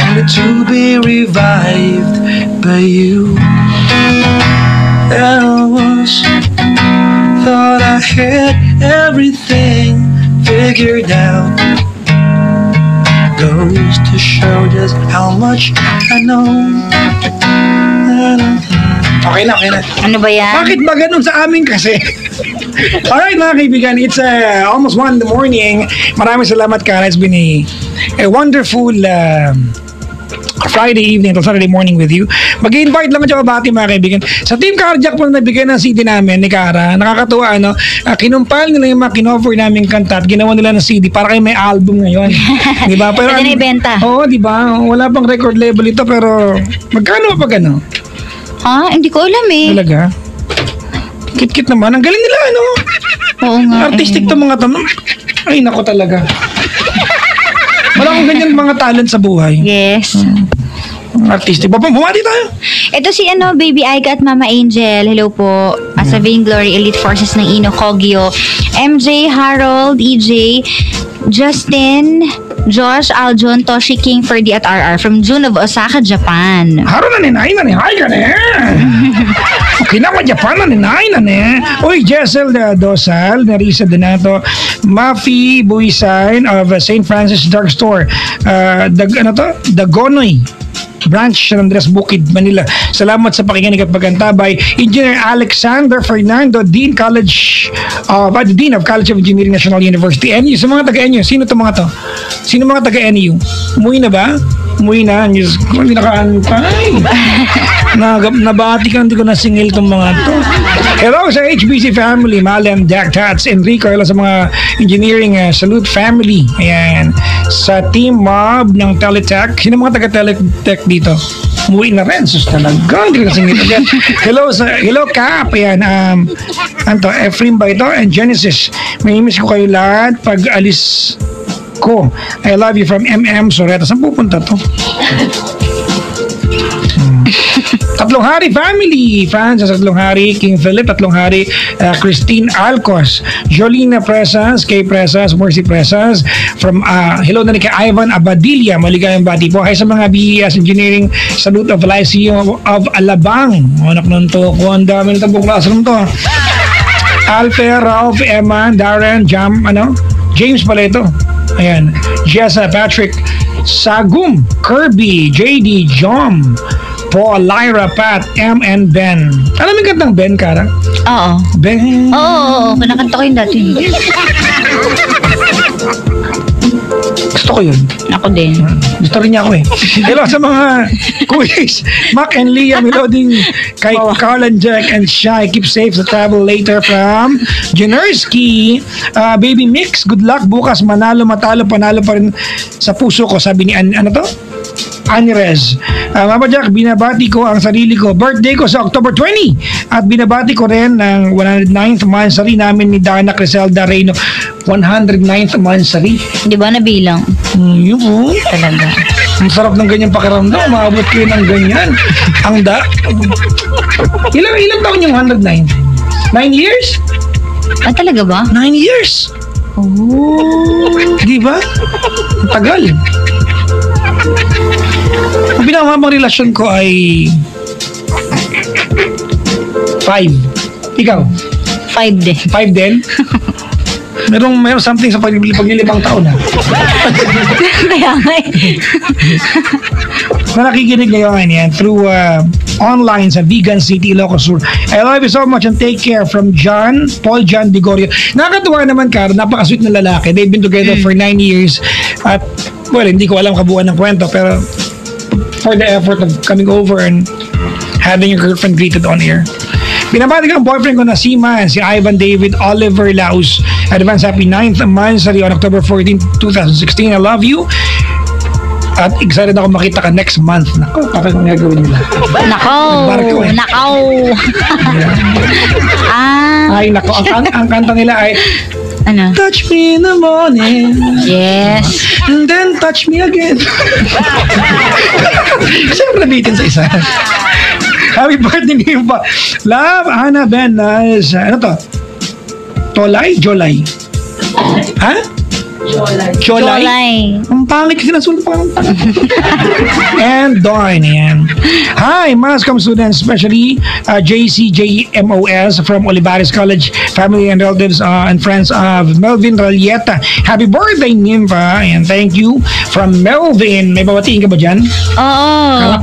only to be revived by you. I thought I had everything figured out. Goes to show just how much I know. Okay na, okay na. Ano ba yan? Bakit ba ganun sa amin kasi? Alright mga kaibigan, it's almost 1 in the morning. Maraming salamat, Kara. It's been a wonderful Friday evening to Saturday morning with you. Mag-invite lang ako bati mga kaibigan. Sa Team Carjack po na nabigyan ng CD namin ni Kara, nakakatuwa ano, kinumpal nila yung mga kinover namin kanta at ginawa nila ng CD para kayo may album ngayon. Di ba? Pero Pwede na ibenta. Oo, di ba? Wala pang record label ito pero magkano pa gano? Ha? Hindi ko alam eh. Talaga? Kit-kit naman. Ang galing nila, ano? Oo nga. Artistic to mga to. Ay, nako talaga. Wala akong ganyan mga talent sa buhay. Yes. Artistic. Bumati tayo. Ito si Baby Aika at Mama Angel. Hello po. Sa Vainglory Elite Forces ng Ino Kogyo. MJ, Harold, EJ, Justin, Josh, Aljon, Toshi King, Ferdy at RR from June of Osaka, Japan. Haro na ni Nay ka na. Okinawa, Japan na ninainan eh. Uy, Jessel Dosal, Narisa Donato, Mafi Buisain of St. Francis Dark Store, Dagonoy branch ng Andres Bukid, Manila. Salamat sa pakikinig at pagantabay. Engineer Alexander Fernando, Dean of College of Engineering National University. NU, sa mga taga-NU, sino to mga to? Sino mga taga-NU? Umuwi na ba? Umuwi na. Diyos ko, hindi nakaantay. Nabati ka, hindi ko nasingil itong mga to. Hello sa HBC family, Malem, Jack Tats, Enrico. Hello sa mga engineering salute family. Ayan. Sa team mob ng Teletech. Sino mga taga-Teletech dito? Umuwi na rin. Sus talaga. Hindi ko nasingil again. Hello Cap. Ayan. Ephraim ba ito? And Genesis. May miss ko kayo lahat pag alis ko. I love you from MM Soreta. Saan pupunta to? Tatlong Hari family, fans sa Tatlong Hari, King Philip, Tatlong Hari, Christine Alcos, Jolina Presas, Kay Presas, Mercy Presas, from hello na ni kay Ivan Abadilla, maligayang bati po. Hi sa mga BES Engineering Salute of Lyceum of Alabang. Anak nun to, ang dami na tabong classroom to. Alfer, Ralph, Emma, Darren, James pala ito. Ayan, Jessa, Patrick, Sagum, Kirby, JD, Jom, Paul, Lyra, Pat, M, and Ben. Alam mo yung kantang Ben, Kara? Oo. Ben. Oo, kinakanta ko yun dati. Gusto ko yun. Ako din. Gusto rin niya ako eh. Hello sa mga kulis. Mac and Liam. Hello din kay Carl and Jack and Shai. Keep safe sa travel later from Janerski. Baby Mix, good luck. Bukas manalo, matalo, panalo pa rin sa puso ko. Sabi ni Anirez. Mama Jack, binabati ko ang sarili ko. Birthday ko sa October 20. At binabati ko rin ng 109th monthsary namin ni Dana Criselda Reyno. 109th monthsary. Di ba nabilang? Yun po. Talaga. Ang sarap ng ganyan pakiramdam. Maabot kayo ng ganyan. Ilang taon yung 109? 9 years? Talaga ba? 9 years. Oh. Di ba? Ang tagal. Ang pinakahabang relasyon ko ay 5. Ikaw? 5 din. 5 din? Merong something sa paglilibang taon ha. Kaya nga eh. Na nakikinig ngayon yan through online sa Vegan City, Ilocos Sur. I love you so much and take care from Paul John Digorio. Nakakatuwa naman, Kar, napaka-sweet na lalaki. They've been together for 9 years at well, hindi ko alam kabuuan ng kwento pero for the effort of coming over and having your girlfriend greeted on air. Binabati ko ang boyfriend ko na si Ivan David Oliver Laus. Advance happy 9th monthsary on October 14, 2016. I love you. At excited ako makita ka next month. Nako, parang ang gagawin nila. Nako. Ay, nako. Ang kanta nila ay ano? Touch me in the morning. Yes. And then touch me again. Siyempre nabitin sa isa. Happy birthday niyo pa. Love, Hannah Ben. Ano to? Jolay? Ha? Jolay. Ang pangit kasi nasulat pa. And Dawn. Yan. Hi, Mascom students, especially JCJMOS from Olivares College, family and relatives and friends of Melvin Ralieta. Happy birthday, Nympha. And thank you from Melvin. May babatiin ka ba dyan? Oo.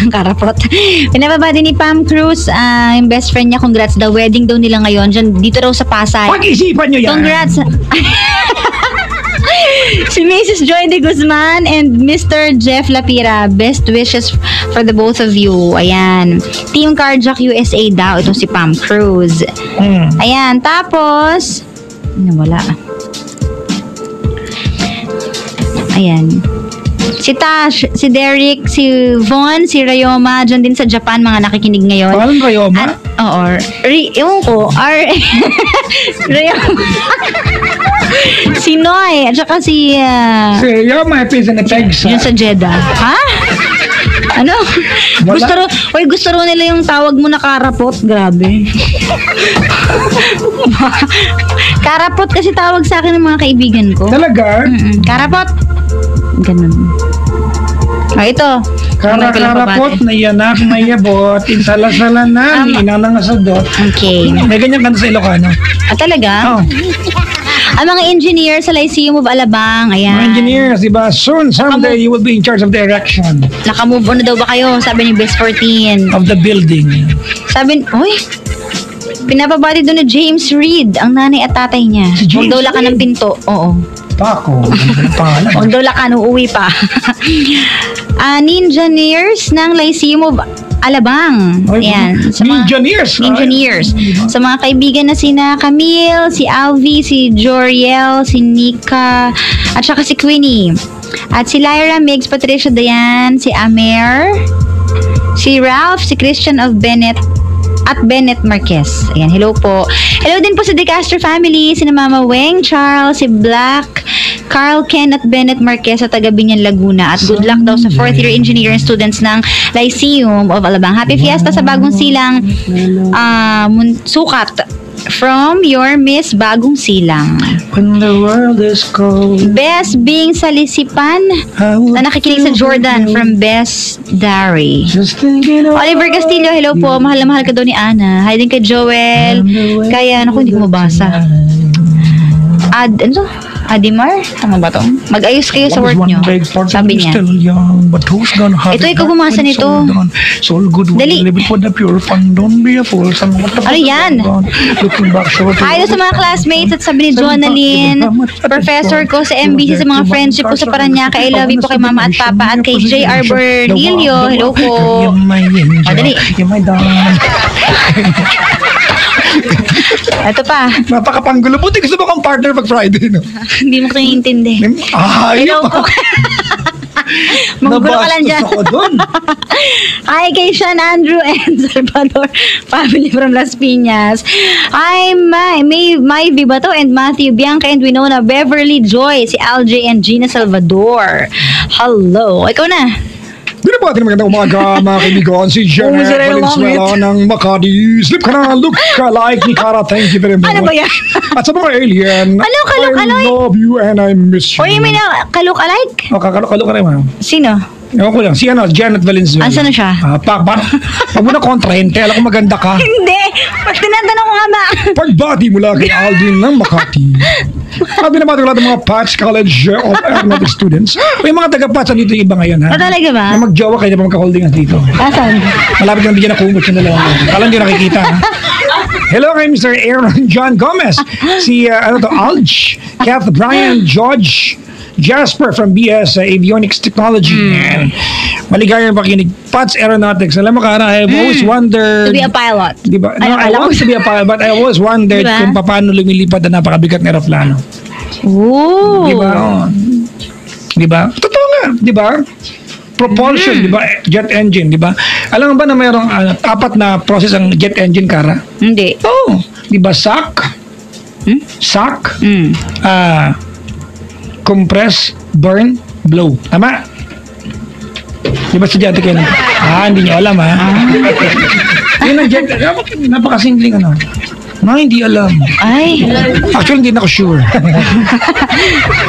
Karapot. Pinababati ni Pam Cruz, yung best friend niya. Congrats daw. Wedding daw nila ngayon. Dito daw sa Pasay. Pag-isipan nyo yan. Congrats. Si Mrs. Joy de Guzman and Mr. Jeff Lapira, best wishes for the both of you. Ayan. Team Carjack USA daw. Itong si Pam Cruz. Ayan. Tapos, wala. Ayan. Si Tash, si Derek, si Von, si Rayoma, dyan din sa Japan, mga nakikinig ngayon. Parang Rayoma? Oo. Ewan ko. Rayoma. Si Noy, at saka si Rayoma, Epis and Epegs. yun sa Jeddah. Ha? Ano? Wala. Gusto ro nila yung tawag mo na karapot. Grabe. Karapot kasi tawag sa akin ng mga kaibigan ko. Talaga? Karapot. Ganun. Ito. Kara-karapot na yanak may yabot, insala-sala na, inang nangasadot. Okay. May ganyan kanta sa Ilocano. Talaga? Oh. Ang mga engineer sa Lyceum of Alabang, ayan. Mga engineers, diba? Soon, someday, you will be in charge of the erection Naka-move on na daw ba kayo? Sabi ni Best 14. of the building. Sabi, pinapabati doon ni James Reed, ang nanay at tatay niya. Si James Huwag daw lakan ng Reed? pinto. Oo. Paco, ang pangalan. Huwag daw lakan, uuwi pa. Ninjaneers ng Lyceum of Alabang. Ayan. Sa mga- Engineers. Engineers. Sa mga kaibigan na sina Camille, si Alvi, si Joriel, si Nika, at saka si Queenie. At si Lyra, Migs, Patricia, Dayan, si Amer, si Ralph, si Christian of Bennett, at Bennett Marquez. Ayan, hello po. Hello din po sa De Castro family, sina Mama Weng, Charles, si Black, Carl, Ken at Bennett Marquez sa taga Binyan, Laguna. At good luck daw sa 4th year engineering students ng Lyceum of Alabang. Happy Fiesta sa Bagong Silang sukat from your Miss Bagong Silang. When the world is cold, Best being sa Lisipan na nakikinig sa Jordan from Best Dari. just thinking of Oliver Castillo, hello po. Mahal na mahal ka daw ni Ana. Hi din kay Joel. Kaya, naku, hindi ko mabasa. Ano to? Adimar? Tama ba to? Mag-ayos kayo sa work nyo. Sabi niya. Still young, but who's gonna have Ito, it ikaw back bumasa when it's nito. all done? It's all good when Dali. you live it for the pure fun. Don't be a fool. Ano yan? Looking back short. Hi doon sa mga classmates at sabi ni Jonalyn, professor ko sa MBC, sa mga friendship ko sa Paranaque. I love you po kay Mama at Papa at kay J.R. Bernilio. Hello po. You're my angel. Dali. You're my darling. Ito pa. Napakapanggulo. Buti gusto mo kang partner pag Friday, no? Hindi mo ko naiintindi. Ayun Hello po. Manggulo ka lang dyan. Nabastos ako dun. Hi kay Sean Andrew and Salvador family from Las Piñas. Hi May Vibato and Matthew Bianca and Winona Beverly Joy, si LJ and Gina Salvador. Hello. Ikaw na. Binabati ng magandang umaga, mga kaibigan. Si Janet Zero Valenzuela ng Makati. Slip ka na, look ka like ni Cara. Thank you very much. Ano ba yan? At sa mga alien, Ano, kalok, I aloy? love you and I miss you. Oy, may na kalok-alike? O, kakalok ka rin, ma'am. Sino? Ewan ko lang. Si Janet Valenzuela. Asan na siya? Huwag mo na kontrahente. Alam ko maganda ka. Hindi. Pag tinatanong ko nga ba? Pagbati mula kay Aldin ng Makati. Binabati ko lahat ng mga Patch College of Aeronautics students. May mga taga-Patch dito yung iba ngayon, ha? Talaga ba? Na magjowa kayo na magka-holdingan dito. Asan? Malapit na bigyan ng kumot yung dalawa. Kala hindi nakikita, ha? Hello kay Mr. Aaron John Gomez. Si, Alj, Kath Brian, George, Jasper from BS Avionics Technology. And maligayang pakinig. Patch Aeronautics. Alam mo, Cara, I've always wondered... To be a pilot. Diba? No, Ay, I akala ko- want to be a pilot, but I always wondered Diba? kung paano lumilipad na napakabigat na aeroplano. Ooh. Diba? Oh. Diba? Totoo nga. Diba? Propulsion, diba? Jet engine, diba? Alam mo ba na mayroong 4 na process ang jet engine, Cara? Hindi. Oh, diba? Suck, suck, compress, burn, blow. Tama? Diba estudyante kayo? Hindi nyo alam, ha? Yun ang jet, napakasingling ano. Hindi alam. Ay. Actually, hindi na ako sure.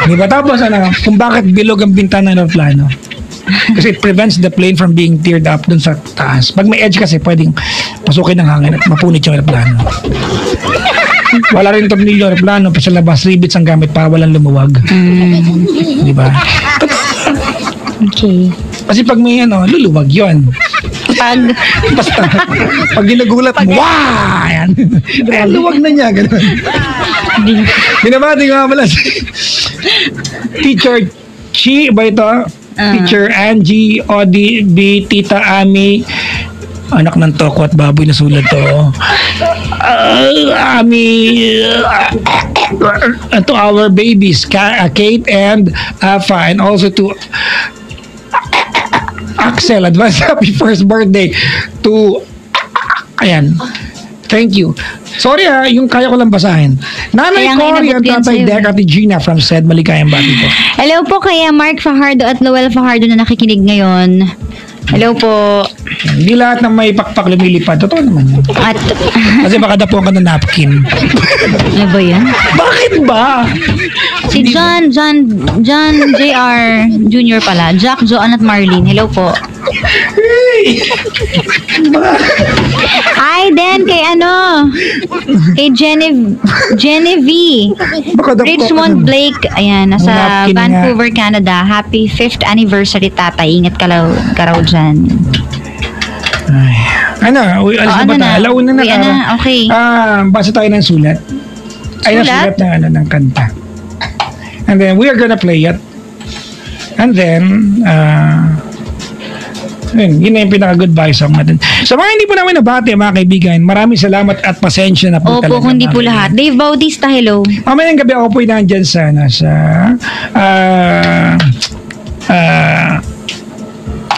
Diba? Tapos, kung bakit bilog ang bintana ng aeroplano. Kasi it prevents the plane from being teared up dun sa taas. Pag may edge kasi, pwedeng pasukin ng hangin at mapunit yung aeroplano. Wala rin tornilyo yung aeroplano, pa sa labas, rivets ang gamit para walang lumuwag. Diba? Okay. Kasi pag may luluwag yun. Basta, pag ginagulat mo, wah! Yan. Luwag na niya, gano'n. Binabati ko nga pala si Teacher Chi, ba ito? Teacher Angie, Odi, B, Tita Ami, anak ng toko at baboy na sulat to. Ami, to our babies, Kate and Afa, and also to Axel, advance happy first birthday to ayan. Thank you. Sorry yung kaya ko lang basahin. Nanay Kaya nga Cory inabot at ko yan Tatay sa'yo. Dek at Gina from Sed Maligayang Bati po. Hello po kaya Mark Fajardo at Noel Fajardo na nakikinig ngayon. Hello po. Hindi lahat ng may pakpak lumilipad. Totoo naman yun. At, Kasi baka dapuan ka ng napkin. ano ba yan? Bakit ba? Si John Jr. pala. Jack, Joanne at Marlene. Hello po. Hey! Hi din kay kay Genevieve. Baka daw po, Richmond Blake, ayan, nasa Napkin nga. Vancouver, Canada. Happy 5th anniversary, tatay. Ingat ka raw dyan. Ay. Ano? Uy, alis na ba tayo? Alauna na. Uwi na, okay. Basa tayo ng sulat. Ay, ng Sulat? sulat ng kanta. And then, we are gonna play it. And then, yun na yung pinaka-goodbye song natin. Sa mga hindi po namin nabati, mga kaibigan, maraming salamat at pasensya na po Opo, talaga. kung di mga po kaibigan. lahat. Dave Bautista, hello. Mamayang gabi ako po nandyan sa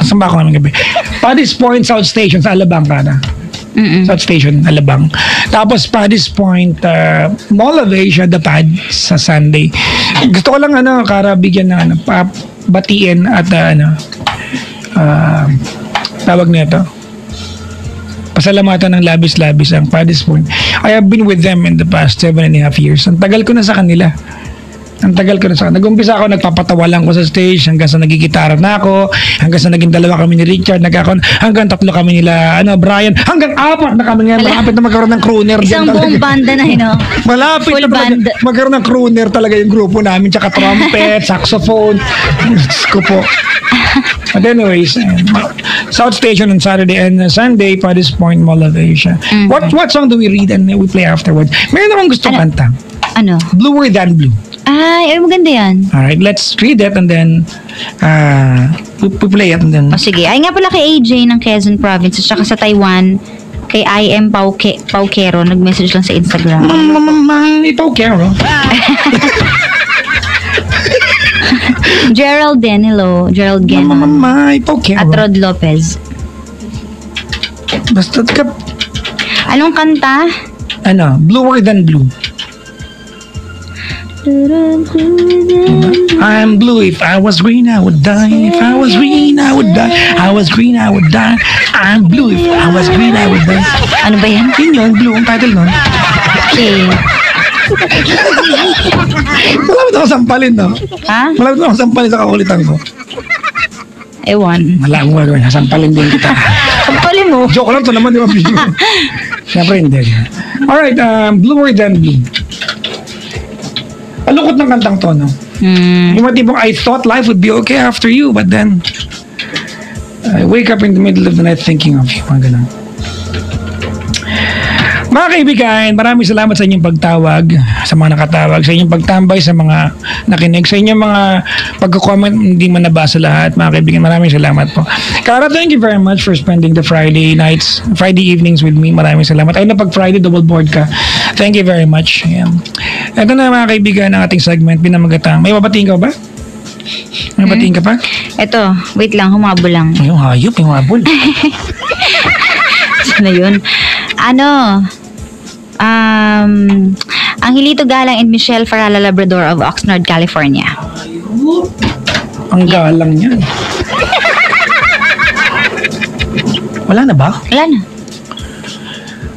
saan ba ako namin gabi? Paddy's Point South Station sa Alabang na. South Station, Alabang. Tapos Paddy's Point Mall of Asia, The Pad sa Sunday. Gusto ko lang Kara bigyan ng batiin at tawag nito. Pasalamatan ng labis-labis ang Paddy's Point. I have been with them in the past 7.5 years. Ang tagal ko na sa kanila. Nag-umpisa ako, nagpapatawa lang ko sa stage hanggang sa nagigitara na ako, hanggang sa naging 2 kami ni Richard, hanggang 3 kami nila Brian, hanggang 4 na kami ngayon. Malapit na magkaroon ng crooner. Isang buong banda na, Malapit Full na talaga. band. Magkaroon ng crooner talaga yung grupo namin, tsaka trumpet, saxophone. Diyos ko po. But anyways, South Station on Saturday and Sunday, Paddy's Point, Mall of Asia. What song do we read and we play afterwards? Meron akong gustong kanta. Bluer Than Blue. Ay, maganda yan. Alright, let's read it and then we play it and then... O sige, ay nga pala kay AJ ng Quezon Province at saka sa Taiwan, kay IM Pauquero, nag-message lang sa Instagram. Ito, Carol. Gerald din, hello. Gerald Genon. Ito, At Carol. Rod Lopez. Basta ka... Anong kanta? Bluer Than Blue. I'm blue. If I was green, I would die. If I was green, I would die. I was green, I would die. I'm blue. If I was green, I would die. Ano ba yan? Yun yun, Blue ang title nun. Okay. Malapit ako sampalin, no? Ha? Malapit ako sampalin sa kakulitan ko. Ewan. Wala akong gagawin. Sampalin din kita. Pagpali mo. Joke lang to naman, di ba? Siyempre hindi. Alright, Bluer Than Blue. Alukot ng kantang to, no? Yung mga tipong, I thought life would be okay after you, but then I wake up in the middle of the night thinking of you. Mga ganun. Mga kaibigan, maraming salamat sa inyong pagtawag, sa mga nakatawag, sa inyong pagtambay, sa mga nakinig, sa inyong mga pagko-comment, hindi man nabasa lahat. Mga kaibigan, maraming salamat po. Cara, thank you very much for spending the Friday evenings with me. Maraming salamat. Ay na pag Friday, double board ka. Thank you very much. Ayan. Ito na mga kaibigan ang ating segment, pinamagatang. May babatiin ka ba? May babatiin ka pa? Eto, wait lang, humabol lang. Yung hayop, yung habol. Sana yun. Angelito Galang and Michelle Farala Labrador of Oxnard, California. Ang galang niyan. Wala na ba? Wala na.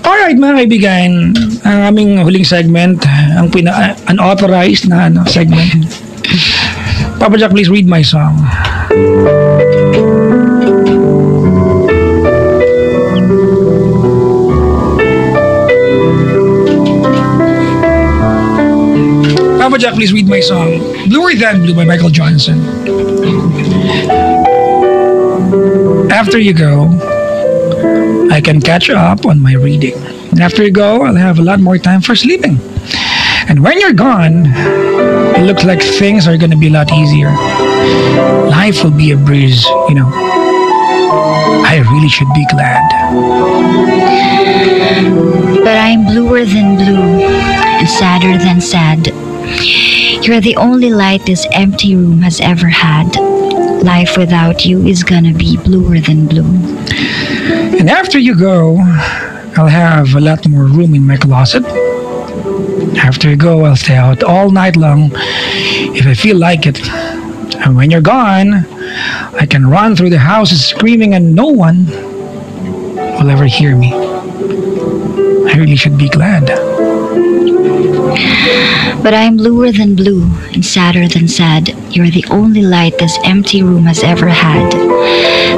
Alright mga kaibigan, ang aming huling segment, ang unauthorized na segment. Papa Jack, please read my song. Papa Jack, please read my song, Bluer Than Blue by Michael Johnson. After you go, I can catch up on my reading. And after you go, I'll have a lot more time for sleeping. And when you're gone, it looks like things are gonna be a lot easier. Life will be a breeze, you know. I really should be glad. But I'm bluer than blue and sadder than sad. You're the only light this empty room has ever had. Life without you is gonna be bluer than blue. And after you go, I'll have a lot more room in my closet. After you go, I'll stay out all night long if I feel like it. And when you're gone, I can run through the houses screaming and no one will ever hear me. I really should be glad. But I'm bluer than blue and sadder than sad. you're the only light this empty room has ever had.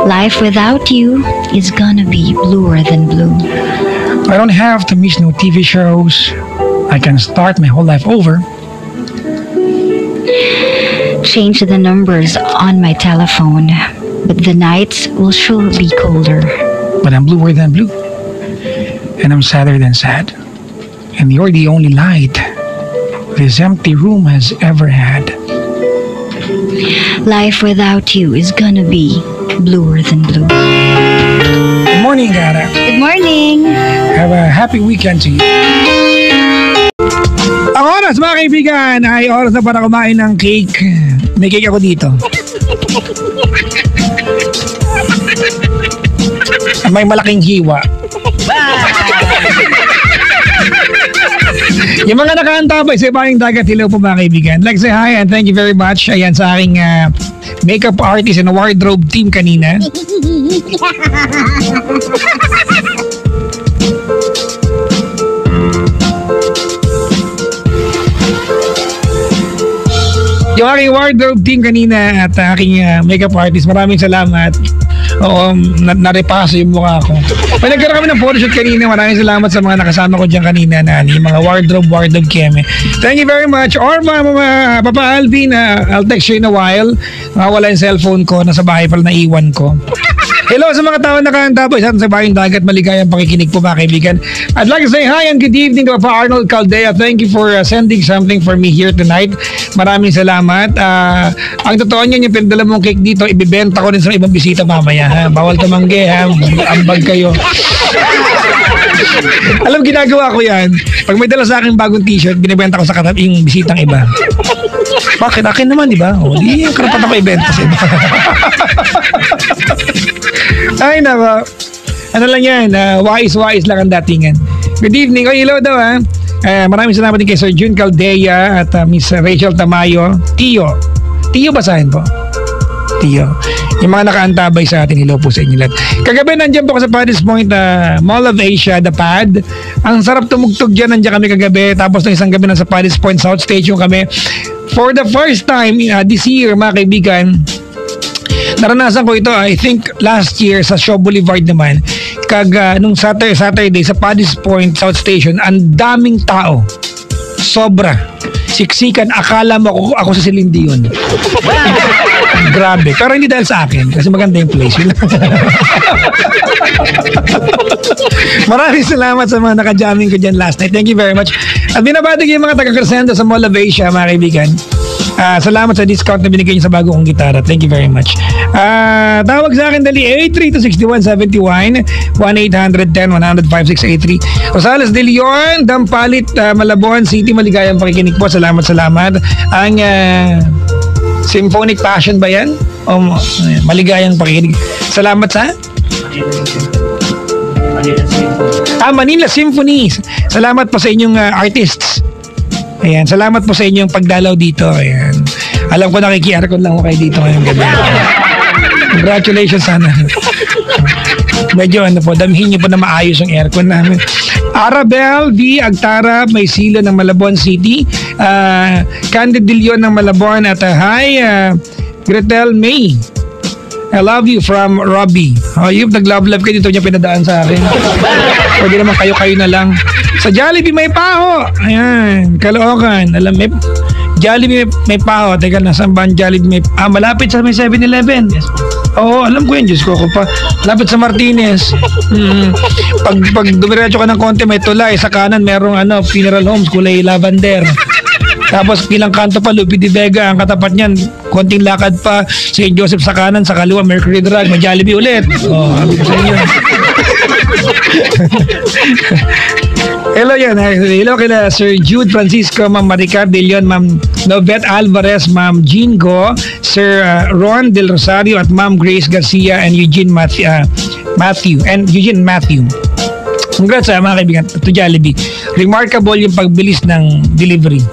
Life without you is gonna be bluer than blue. I don't have to miss no TV shows. I can start my whole life over. Change the numbers on my telephone, but the nights will surely be colder. But I'm bluer than blue. And I'm sadder than sad. And you're the only light this empty room has ever had. Life without you is gonna be bluer than blue. Good morning, Gara. Good morning! Have a happy weekend to you. Ang oras, mga kaibigan, ay oras na para kumain ng cake. May cake ako dito. May malaking hiwa. Yung mga nakaantabay sa Bayang Dagat, hello po mga kaibigan. Like say hi and thank you very much. Ayan sa aking makeup artist and wardrobe team kanina. Yung aking wardrobe team kanina at aking makeup artist, maraming salamat. Oo, narepaso yung mukha ko. May nagkaroon kami ng photoshoot kanina. Maraming salamat sa mga nakasama ko dyan kanina na yung mga wardrobe keme. Thank you very much. Or Papa Alvin, I'll text you in a while. Wala yung cellphone ko. Nasa bahay pala naiwan ko. Hello sa mga tao na nakahanda po sa Bayang Dagat. Maligayang pakikinig po mga kaibigan. I'd like to say hi and good evening to Papa Arnold Caldea. Thank you for sending something for me here tonight. Maraming salamat. Ang totoo niyan, yung pinadala mong cake dito, ibibenta ko rin sa ibang bisita mamaya. Ha? Bawal tumanggi, ha? Ambag kayo. Alam, ginagawa ko yan. Pag may dala sa akin bagong t-shirt, binibenta ko sa katabi yung bisitang iba. Bakit? Akin naman, di ba? O, di, karapatan ko ibenta sa iba. Ay, nako. Ano lang yan, wais-wais lang ang datingan. Good evening. O, hello daw, ha? Maraming salamat din kay Sir June Caldea at Miss Rachel Tamayo. Tio basahin po. Tio. Yung mga nakaantabay sa atin, hello po sa inyo lahat. Kagabi nandiyan po ako sa Paddy's Point, Mall of Asia, The Pad. Ang sarap tumugtog dyan, nandiyan kami kagabi. Tapos ng isang gabi na sa Paddy's Point, South Station kami. For the first time this year, mga kaibigan, naranasan ko ito, I think last year sa Shaw Boulevard naman. Nung Saturday sa Paddy's Point, South Station, ang daming tao. Sobra. Siksikan, akala mo ako sa Celine Dion. Grabe. Pero hindi dahil sa akin, kasi maganda yung place. Maraming salamat sa mga naka-jamming ko dyan last night. Thank you very much. At binabati yung mga taga-Crescendo sa Mall of Asia, mga kaibigan. Salamat sa discount na binigay niyo sa bago kong gitara. Thank you very much. Tawag sa akin dali 8326171 1-800-10-100-5683. Rosales de Leon, Dampalit, Malabon City. Maligayang pakikinig po. Salamat. Ang Symphonic Passion ba yan? Maligayang pakikinig. Salamat sa Manila Symphony. Salamat po sa inyong artists. Ayan, salamat po sa inyong pagdalaw dito. Ayan. Alam ko nakiki-aircon lang ako kayo dito ngayong gabi. Congratulations sana. Medyo damhin niyo po na maayos yung aircon namin. Arabel V. Agtara, may silo ng Malabon City. Candid De Leon ng Malabon. At hi, Gretel May. I love you from Robbie. Yung nag-love kayo dito niya pinadaan sa akin. Pwede naman kayo na lang. Sa Jollibee may paho. Ayan, Caloocan. Alam, Jollibee may paho. Teka, nasaan ba ang Jollibee may malapit sa may 7-Eleven. Yes. Oo, alam ko yun. Diyos ko pa. Malapit sa Martinez. Pag dumiretso ka ng konti, may tulay. Sa kanan, merong funeral homes, kulay lavender. Tapos ilang kanto pa, Lupi de Vega. Ang katapat niyan, konting lakad pa, St. Joseph sa kanan, sa kaliwa, Mercury Drug, may Jollibee ulit. Sabi ko sa inyo. Hello yan. Hello kila Sir Jude Francisco, Ma'am Maricar De Leon, Ma'am Novette Alvarez, Ma'am Jean Go, Sir Ron Del Rosario at Ma'am Grace Garcia and Eugene Matthew. Congrats mga kaibigan to Jollibee. Remarkable yung pagbilis ng delivery.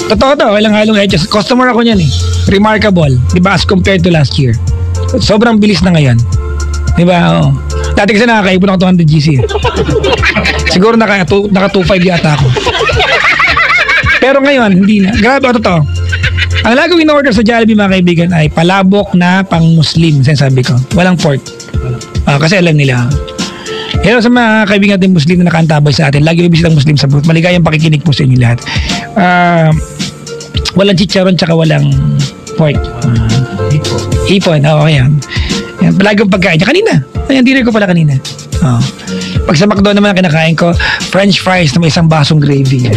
Totoo to, walang halong edges. Customer ako niyan eh. Remarkable. Diba as compared to last year. Sobrang bilis na ngayon. Diba? Oo. Dati kasi nakakaipon ako 200 GC. Siguro naka 2.5 yata ako. Pero ngayon, hindi na. Grabe, totoo. Ang lagong in-order sa Jollibee mga kaibigan ay palabok na pang-Muslim. Sabi ko, walang pork. Kasi alam nila. Hello sa mga kaibigan natin Muslim na nakaantabay sa atin. Lagi may bisitang Muslim sa booth. Maligayang pakikinig po sa inyo lahat. Walang chicharon tsaka walang pork. Hipon. Okay yan. Palagong pagkain niya. Kanina. Ayan, dinner ko pala kanina. Pag sa McDo naman kinakain ko, French fries na may isang basong gravy.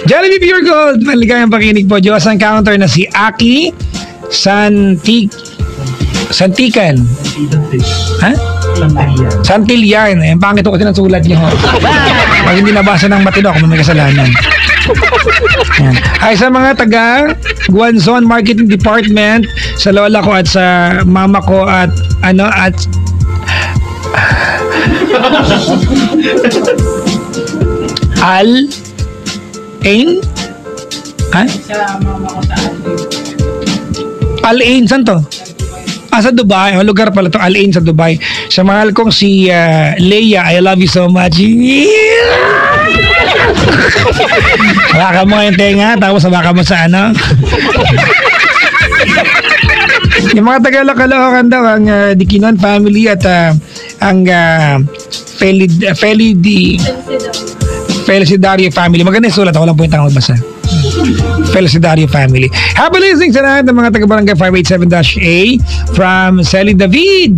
Jollibee Pure Gold. Maligayang pakinig po. Diyos ang counter na si Aki Santikan. Ha? Santillan. Eh, pangit ko kasi ng sulat niyo. Pag hindi nabasa ng matino, ako may kasalanan. Yan. Ay, sa mga taga Guanzon Marketing Department, sa lola ko at sa mama ko at Al-Ain? Ha? Al-Ain, saan to? Sa Dubai. Lugar pala to, Al-Ain sa Dubai. Sa mahal kong si Leia, I love you so much. Baka mo yung tenga, tapos baka mo sa ano. Yung mga taga-Caloocan daw, ang Dikinon family at ang Felicidario family. Maganda yung sulat, ako lang po yung tangang magbasa. Felicidario family. Happy listening sa lahat ng mga taga-barangay 587-A from Sally David.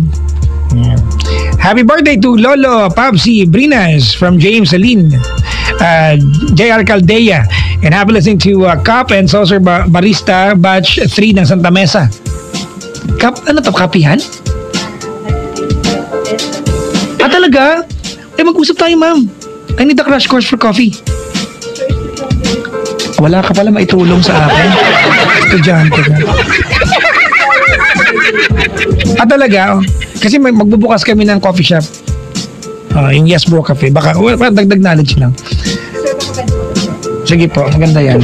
Happy birthday to Lolo Papsi Brinas from James Aline, JR Caldea. And happy listening to Cup and Saucer Barista Batch 3 ng Santa Mesa. Cup, ano to? Kapihan? Talaga? Mag-usap tayo, ma'am. I need a crash course for coffee. Wala ka pala maitulong sa akin. Estudyante ka. Talaga? Kasi magbubukas kami ng coffee shop. Yung Yes Bro Cafe. Baka dagdag knowledge lang. Sige po, maganda yan.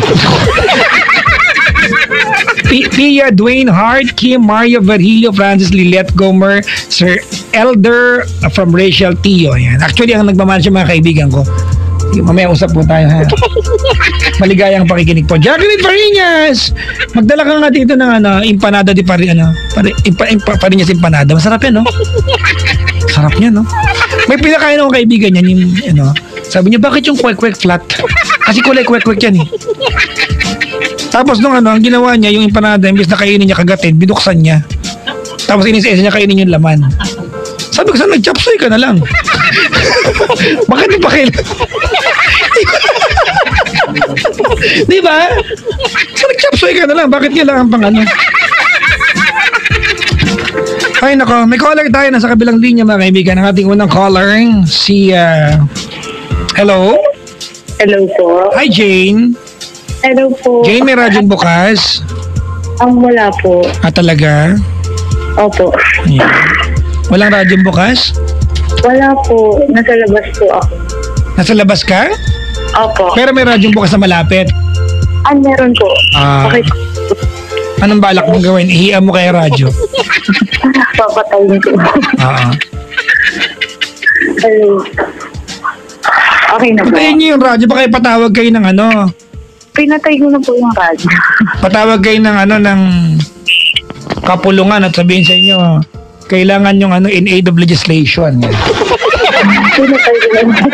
Pia Dwayne Hart, Kim Mario Virgilio, Francis Lilette Gomer, Sir Elder from Rachel Tio. Yan. Actually, ang nagmamahal siya mga kaibigan ko. Mamaya usap po tayo, ha? Maligayang pakikinig po. Jacqueline Farinas! Magdala ka nga dito ng empanada di Farinas empanada. Masarap yan, no? Sarap niya, no? May pinakain akong kaibigan yan, yung, sabi niya, bakit yung kwek-kwek flat? Kasi kulay kwek-kwek yan, eh. Tapos nung ang ginawa niya, yung empanada, imbes na kainin niya kagatin, binuksan niya. Tapos inis-isa niya kainin yung laman. Sabi ko, saan nag-chopsoy ka na lang? Bakit di pa kailan? Di ba? Saan nag-chopsoy ka na lang? Bakit kailangan pang ano? Ay nako, may caller tayo na sa kabilang linya mga kaibigan. Ang ating unang caller, si hello? Hello po. Hi Jane. Hello po. Jane, may radyong bukas? Wala po. Talaga? Opo. Yeah. Walang radyong bukas? Wala po. Nasa labas po ako. Nasa labas ka? Opo. Pero may radyong bukas na malapit? Meron po. Okay. Anong balak mong gawin? Ihiya mo kaya radyo? Papatayin ko. Hello. Okay na po. Patayin niyo yung radyo. Baka ipatawag kayo ng ano? Pinatay ko na po yung radyo. Patawag kayo ng ng kapulungan at sabihin sa inyo, kailangan yung in aid of legislation. Pinatay ko na.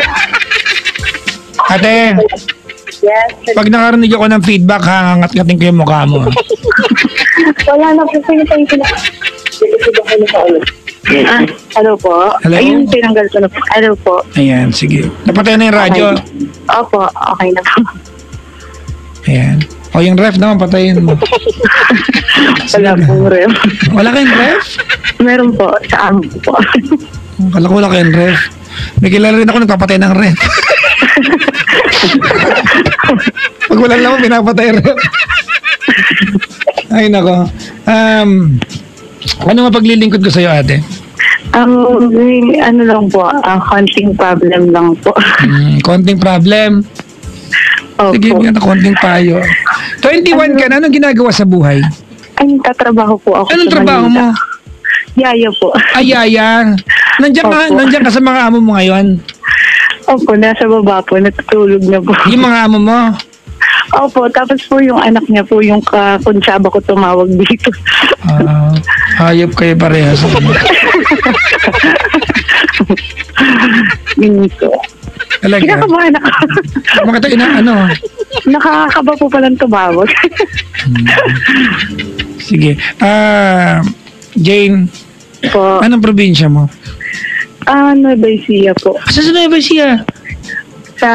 Ate, Yes. pag nakarinig ako ng feedback, hangat-ngatin ko yung mukha mo. Wala na po. Pinatay ko na. Hello po. Hello? Ayun, tinanggal ko na po. Hello po. Ayan, sige. Napatay na yung radyo. Opo, okay na po. Ayan. O yung ref naman, patayin mo. Wala pong ref. Wala kayong ref? Meron po, sa amin po. Kala ko wala kayong ref. May kilala rin ako nagpapatay ng ref. Pag wala naman, pinapatay ref. Ay, nako. Ano nga paglilingkod ko sa'yo, ate? Ano lang po, konting problem lang po. Konting problem. Opo. Sige, bigyan na konting payo. 21 ka na, anong ginagawa sa buhay? Ay, tatrabaho po ako. Anong sa trabaho Manila. mo? Yaya po. Ay, yaya. Nandiyan ka sa mga amo mo ngayon? Opo, nasa baba po, natutulog na po. Yung mga amo mo. Opo, tapos po yung anak niya po, yung kakuntsaba ko tumawag dito. Hayop kayo parehas. Yun po. Talaga. Kinakabahan ako. Makita ano? Nakakaba po palang tumawag. Sige. Jane, Po, anong probinsya mo? Nueva Ecija po. Sa Nueva Ecija? Sa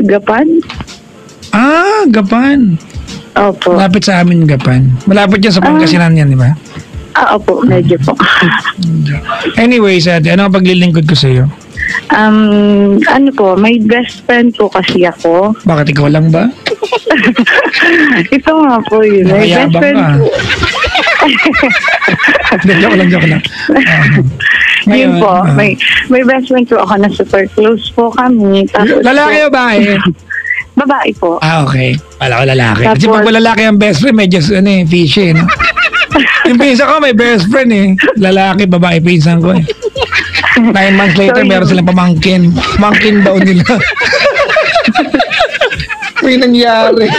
Gapan? Gapan. Opo. Malapit sa amin, Gapan. Malapit yan sa Pangasinan yan, di ba? Opo, medyo po. Anyways, ate, ano ang paglilingkod ko sa iyo? Ano po, may best friend po kasi ako. Bakit ikaw lang ba? Ito nga po yun. May best Nakayabang friend ka. po. Joke lang. Yun po, may best friend po ako na super close po kami. Tapos Lalaki o babae? Babae po. Okay. Wala ko lalaki. Kasi Tapos- pag lalaki ang best friend, medyo fishy, no? Yung pinsan ko, may best friend eh. Lalaki, babae, pinsan ko eh. 9 months later, So, meron silang pamangkin. Pamangkin daw nila. May nangyari.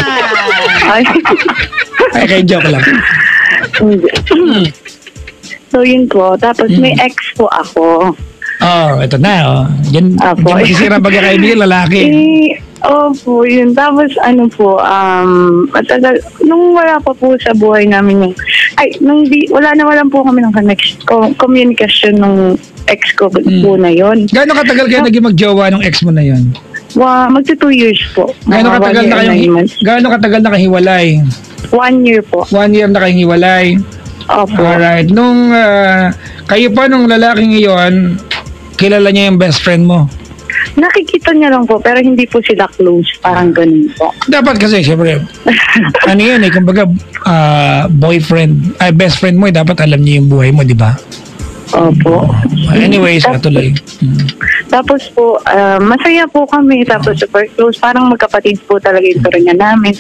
Ay. Ay, joke lang. So yun po. Tapos may ex po ako. Ito na, Yan, Apo. yan masisira ang pagkakaibigan, lalaki. Opo, yun. Tapos ano po, matagal, nung wala pa po sa buhay namin yung, wala po kami ng communication ng ex ko po na yun. Gaano katagal kayo naging magjowa ng ex mo na yun? Magti 2 years po. Gaano katagal na kayo hiwalay? 1 year po. 1 year na kayong hiwalay? Opo. Alright. Nung kayo pa nung lalaking iyon, kilala niya yung best friend mo? Nakikita niya lang po, pero hindi po sila close. Parang ganun po. Dapat kasi, syempre, ano yun eh, kumbaga, best friend mo, dapat alam niya yung buhay mo, di ba? Opo. Anyways, tuloy. Tapos po, masaya po kami. Tapos super close. Parang magkapatid po talaga yung turingan namin.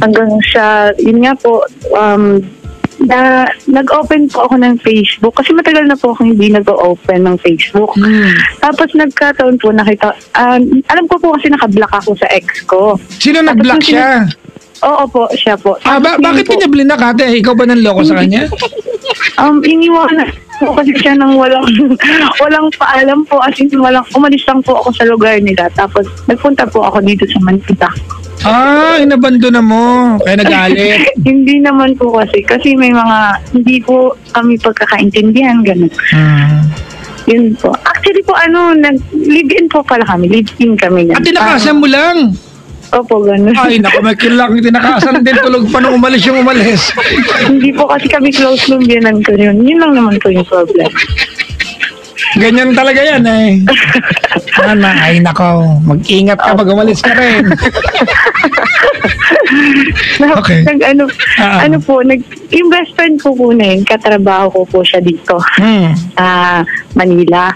Hanggang sa, yun nga po, nag-open po ako ng Facebook. Kasi matagal na po akong hindi nag-open ng Facebook. Tapos nagkataon po, nakita, alam ko po kasi naka-block ako sa ex ko. Sino nag-block siya? Oo po, siya po. Bakit po, niya blinak ate? Ikaw ba nanloko sa kanya? iniwanan po kasi siya ng walang paalam po. As in, umalis lang po ako sa lugar nila. Tapos nagpunta po ako dito sa Mantika. Inabando na mo. Kaya nagalit. Hindi naman po kasi. Kasi may mga, hindi po kami pagkakaintindihan, gano'n. Yun po. Actually po, live-in po pala kami. Live-in kami. At tinakasan mo lang. Opo, gano'n. Ay, naku, may kilang tinakasan din. Tulog pa nung umalis yung umalis. Hindi po kasi kami close nung biyanan ko yun. Yun lang naman po yung problem. Ganyan talaga yan eh. Ay, nako. Mag-ingat ka pag umalis ka rin. Okay. Yung best friend ko po na yun, katrabaho ko po siya dito. Sa Manila.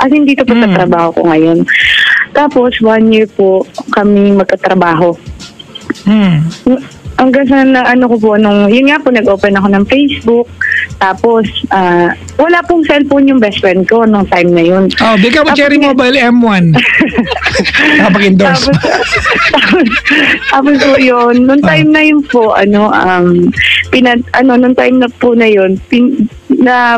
As in, dito po sa trabaho ko ngayon. Tapos, 1 year po kami magkatrabaho. Hanggang sa ko po, yun nga po, nag-open ako ng Facebook. Tapos, wala pong cellphone yung best friend ko nung time na yun. Bigyan mo Cherry Mobile M1. Nakapag-endorse. Tapos po yun, nung time na yun po, nung time na po na yun,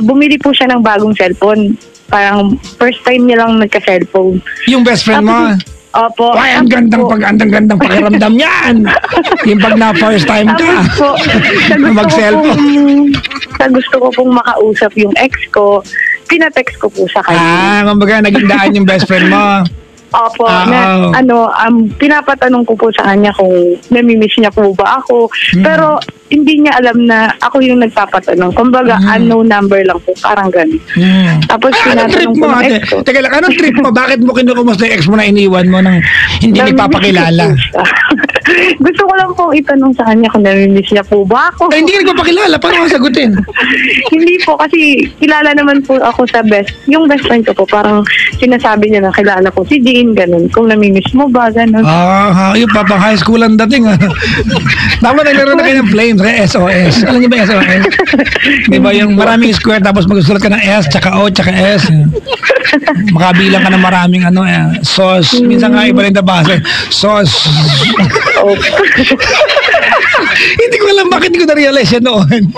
bumili po siya ng bagong cellphone. Parang first time niya lang nagka-cellphone. Yung best friend mo? Opo. Ay, ang gandang pakiramdam niyan. Yung pag na first time ka. Mag-cellphone. Sa gusto ko pong makausap yung ex ko, pinatext ko po sa kanya. Kumbaga, naging daan yung best friend mo. Opo, pinapatanong ko po sa kanya kung namimiss niya po ba ako. Pero hindi niya alam na ako yung nagpapatanong. Kumbaga, unknown number lang po, parang gano'n. Tapos anong trip mo, ate? Teka lang, anong trip mo? Bakit mo kinukumusta yung ex mo na iniwan mo nang hindi nagpapakilala? Gusto ko lang pong itanong sa kanya kung namimiss niya po ba ako. Hindi nagpapakilala, paano ka sagutin? Hindi po, kasi kilala naman po ako sa yung best friend ko po, parang sinasabi niya na kilala ko si Jean, ganun. Kung namimiss mo ba, ganun. Yung papang high school ang dating. Tama, naglaro na kayo ng flames, SOS. Alam niyo ba SOS? Di ba yung maraming square tapos magsusulat ka ng S, tsaka O, tsaka S. Makabilang ka ng maraming sauce. Minsan nga iba rin nabasa. Sauce. Hindi ko alam bakit ko na-realize yan noon.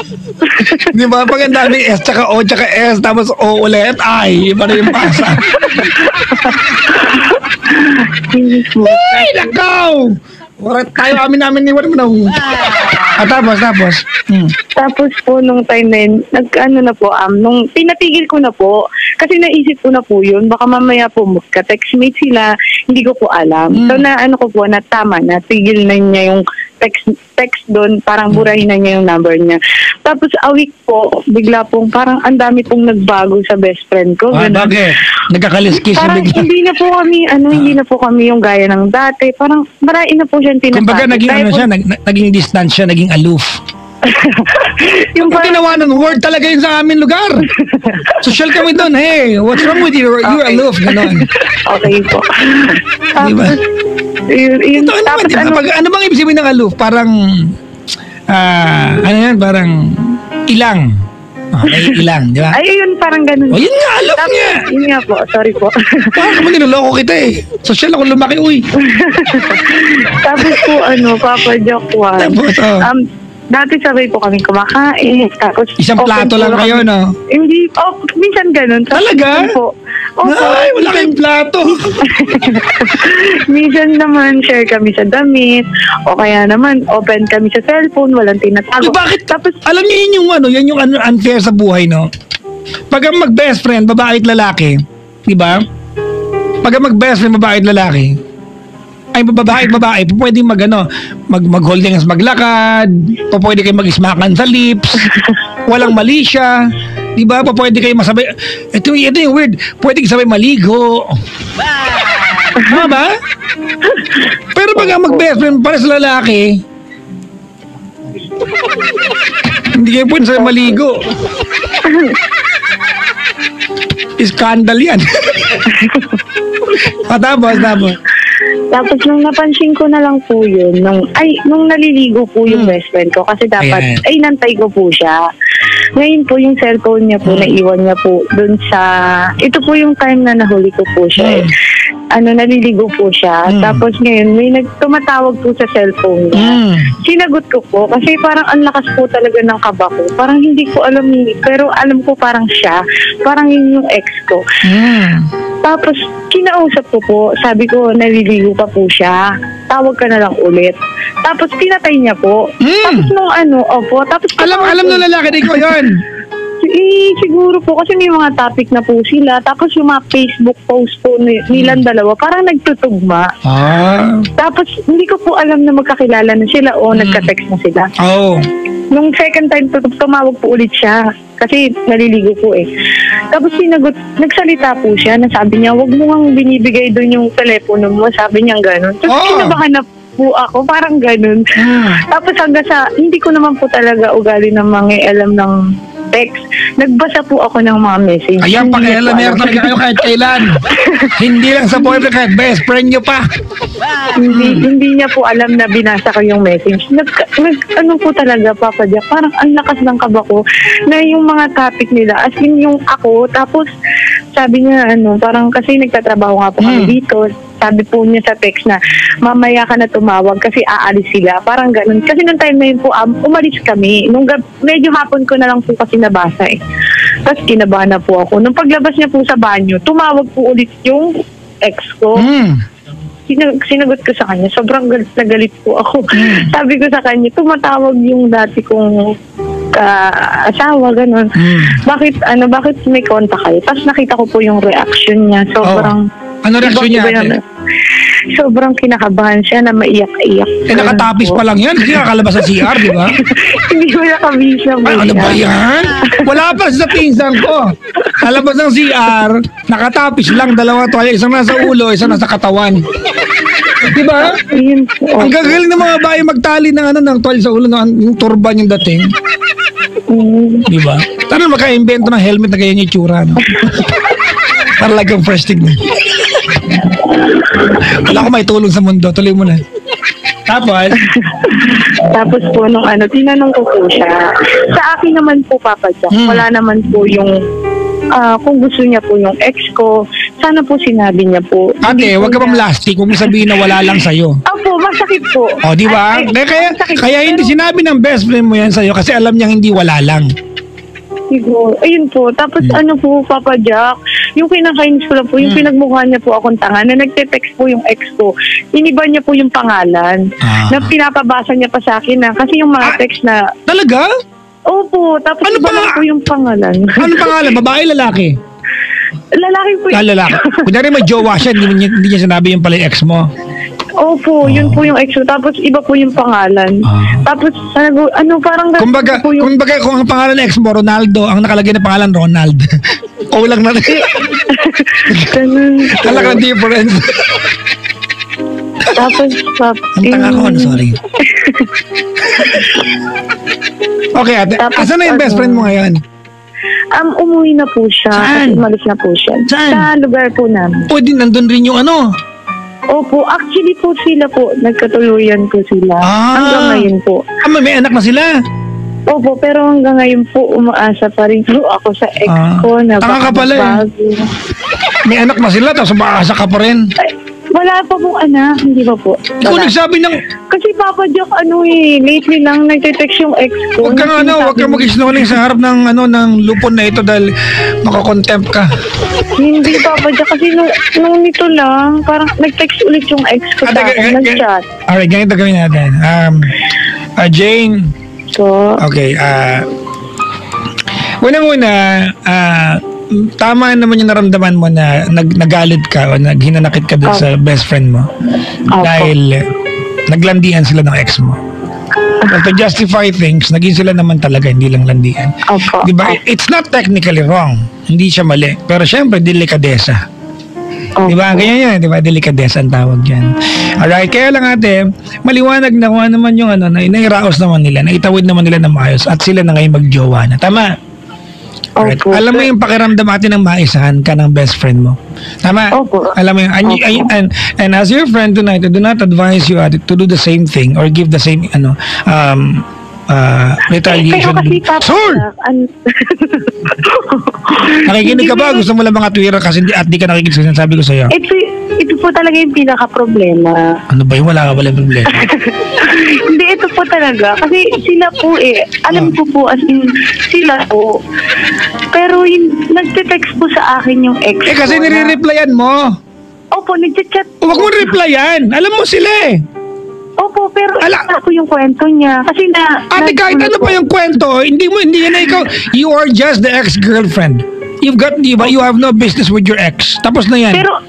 Di ba? Pag ang daming S, tsaka O, tsaka S, tapos O ulit, ay, iba rin yung basa. Ay, nakaw! Warat tayo, amin ni Warat mo na. Tapos. Tapos po, nung time na yun, nung pinatigil ko na po, kasi naisip ko na po yun, baka mamaya po magka-textmate sila, hindi ko po alam. So, na tama na, tigil na niya yung text doon, parang burahin na niya yung number niya. Tapos, a week po, bigla pong, parang ang dami pong nagbago sa best friend ko. Bakit? Nagkakaliskis Parang bigla. hindi na po kami yung gaya ng dati. Parang marain na po siyang tinatawag. Kumbaga, naging distant siya, naging aloof. Yung Pag tinawanan, word talaga yun sa amin lugar. Social kami doon, hey, what's wrong with you? You're aloof, gano'n. Okay po. Diba? Ito, Tapos ano bang ibig sabihin ng aloof? Parang, parang ilang. Okay, ilang, di ba? Ay, yun, parang ganun. Yun nga, aloof niya. Yun nga po, sorry po. Parang kami niloloko kita eh. Social ako lumaki, uy. Tapos po, Papa Jokwan. Tapos, dati sabay po kami kumakain. Tapos, isang plato lang kayo, no? Hindi, minsan ganun. Talaga? Po. Ay, wala kayong plato. Minsan naman, share kami sa damit. O kaya naman, open kami sa cellphone, walang tinatago. Bakit? Tapos, alam niyo yan yung unfair sa buhay, no? Pag ang mag-best friend, babae at lalaki, di ba? Pag ang mag-best friend, babae at lalaki, ay babae, pwede mag-holding hands, maglakad, pwede kayo mag-ismakan sa lips, walang mali siya, di ba? Pwede kayo masabay, ito yung weird, pwede kayo sabay maligo. Tama ba? Pero pag ang mag-best friend para sa lalaki, hindi kayo pwede sabay maligo. Iskandal yan. Tapos nung napansin ko na lang po yun, nung naliligo po yung best friend ko, kasi dapat, nantay ko po siya. Ngayon po yung cellphone niya po, naiwan niya po dun sa, ito po yung time na nahuli ko po siya. Naliligo po siya. Tapos ngayon, may tumatawag po sa cellphone niya. Sinagot ko po, kasi parang ang lakas po talaga ng kaba ko. Parang hindi ko alam, pero alam ko parang siya. Parang yun yung ex ko. Tapos, kinausap ko po, sabi ko, naliligo pa po siya. Tawag ka na lang ulit. Tapos, pinatay niya po. Tapos, tapos... Alam ng lalaki, di ko yun. Siguro po, kasi may mga topic na po sila. Tapos, yung mga Facebook post po nilang dalawa, parang nagtutugma. Tapos, hindi ko po alam na magkakilala na sila o nagka-text na sila. Nung second time, tumawag po ulit siya. Kasi naliligo po eh. Tapos nagsalita po siya, nasabi niya, wag mo ngang binibigay doon yung telepono mo. Sabi niya gano'n. Tapos kinabahan na po ako, parang gano'n. Tapos hanggang sa, hindi ko naman po talaga ugali ng mga alam ng text. Nagbasa po ako ng mga message. Ayan, pakialamero talaga kayo kahit kailan. Hindi lang sa boyfriend, kahit best friend nyo pa. Hindi niya po alam na binasa ko yung message. Po talaga, Papa Jack, parang ang lakas ng kaba ko na yung mga topic nila, as in yung ako, tapos sabi niya, parang kasi nagtatrabaho nga po kami dito, sabi po niya sa text na, mamaya ka na tumawag kasi aalis sila. Parang ganun. Kasi nung time na yun po, umalis kami. Medyo hapon ko na lang po kasi nabasa eh. Tapos kinabahan na po ako. Nung paglabas niya po sa banyo, tumawag po ulit yung ex ko. Sinagot ko sa kanya. Sobrang galit na galit po ako. Sabi ko sa kanya, tumatawag yung dati kong asawa, ganun. Bakit may kontak kayo? Tapos nakita ko po yung reaction niya. Sobrang... Ano reaksyon niya, ate? Sobrang kinakabahan siya na maiyak-iyak. Nakatapis pa lang yan. Hindi nakakalabas sa CR, di ba? Hindi mo nakabisa mo. Ano ba yan? Wala pa sa pinsan ko. Lalabas ng CR, nakatapis lang, dalawa toalya, isang nasa ulo, isang nasa katawan. Di ba? Ang gagaling ng mga bahay magtali ng toalya sa ulo, yung turban yung dating. Di ba? Sana maka-invento ng helmet na ganyan yung tsura, no? Talagang fresh tignan. Wala ko may tulong sa mundo. Tuloy mo na. Tapos po tinanong ko po siya. Sa akin naman po, Papa Jack, wala naman po yung kung gusto niya po yung ex ko, sana po sinabi niya po. Ate, Hindi po wag ka niya- mamlastik. Huwag mo sabihin na wala lang sa'yo. Opo, masakit po. O, di ba? Ay, masakit Kaya po, hindi pero- sinabi ng best friend mo yan sa'yo kasi alam niyang hindi wala lang. Siguro. Ayun po. Tapos ano po, Papa Jack, yung kinakainis ko lang po, yung pinagmukha niya po akong tanga, na nagte-text po yung ex ko, iniba niya po yung pangalan, na pinapabasa niya pa sa akin na, kasi yung mga text na, Talaga? opo, tapos Ano iba pa- lang po yung pangalan. Ano pangalan? Babae, lalaki? Lalaki po yun. Lalaki. Kunyari may jowa siya, hindi niya sinabi yung pala yung ex mo. Opo, yun po yung ex ko. Tapos iba po yung pangalan. Tapos, parang Kumbaga, po yung... kung ang pangalan ng ex mo, Ronaldo, ang nakalagay na pangalan, Ronald. O lang na. Ganun. Alam ka ng difference. Tapos, Ang tanga ko, sorry. Okay, ate. Tapos, Asan na yung best friend mo ngayon? umuwi na po siya. Saan? Kasi umalis na po siya. Saan? Sa lugar po namin. O, di nandun rin yung ano. Opo, actually po sila po, nagkatuluyan po sila. Hanggang ngayon po. May anak na sila. Opo, pero hanggang ngayon po, umaasa pa rin po ako sa ex ko na Tanga ka baka pala eh. magbago. May anak na sila, tapos umaasa ka pa rin. Ay, wala pa pong anak, hindi ba po? Ikaw Wala. nagsabi ng, Kasi Papa Jack, lately lang nagte-text yung ex ko. huwag kang Sinasabi huwag kang niya, mag-isnulling sa harap ng lupon na ito dahil makakontempt ka. Hindi Papa Jack, kasi nung nito lang, parang nag-text ulit yung ex ko sa akin, nag-chat. Alright, ganito gawin natin. Jane, So, okay, unang-una, tama naman yung naramdaman mo na nagalit ka o hinanakit ka dun sa best friend mo. Opo. Dahil naglandian sila ng ex mo. But to justify things, naging sila naman talaga, hindi lang landian. Opo. Diba? It's not technically wrong. Hindi siya mali. Pero syempre, delikadesa. Opo. Diba? Ganyan yan. Diba? Delikadesa ang tawag dyan. Alright. Kaya lang ate, maliwanag na kung ano naman yung na nairaos naman nila, naitawid naman nila na maayos at sila na ngayon magjowa na. Tama? Alright. Opo. Alam mo yung pakiramdam natin ng maisahan ka ng best friend mo. Tama? Opo. Alam mo yung, and as your friend tonight, I do not advise you to do the same thing or give the same, retaliation. Pero kasi Papa Sir! Jack, Nakikinig ka ba? Gusto mo lang mga Twitter kasi di ka nakikinig sa sinasabi ko sa'yo. Ito po talaga yung pinaka-problema. Ano ba yung wala ka pala problema? Hindi, ito po talaga. Kasi sila po alam ko po, as in, sila po. Pero nagte-text po sa akin yung ex ko. Kasi nire-replyan mo. Opo, nagchat-chat. Huwag mo replyan. Alam mo sila eh. Opo, pero Ala- iba po yung kwento niya. Kasi Ate, kahit ano pa yung kwento, hindi yan na ikaw. You are just the ex-girlfriend. You have no business with your ex. Tapos na yan. Pero,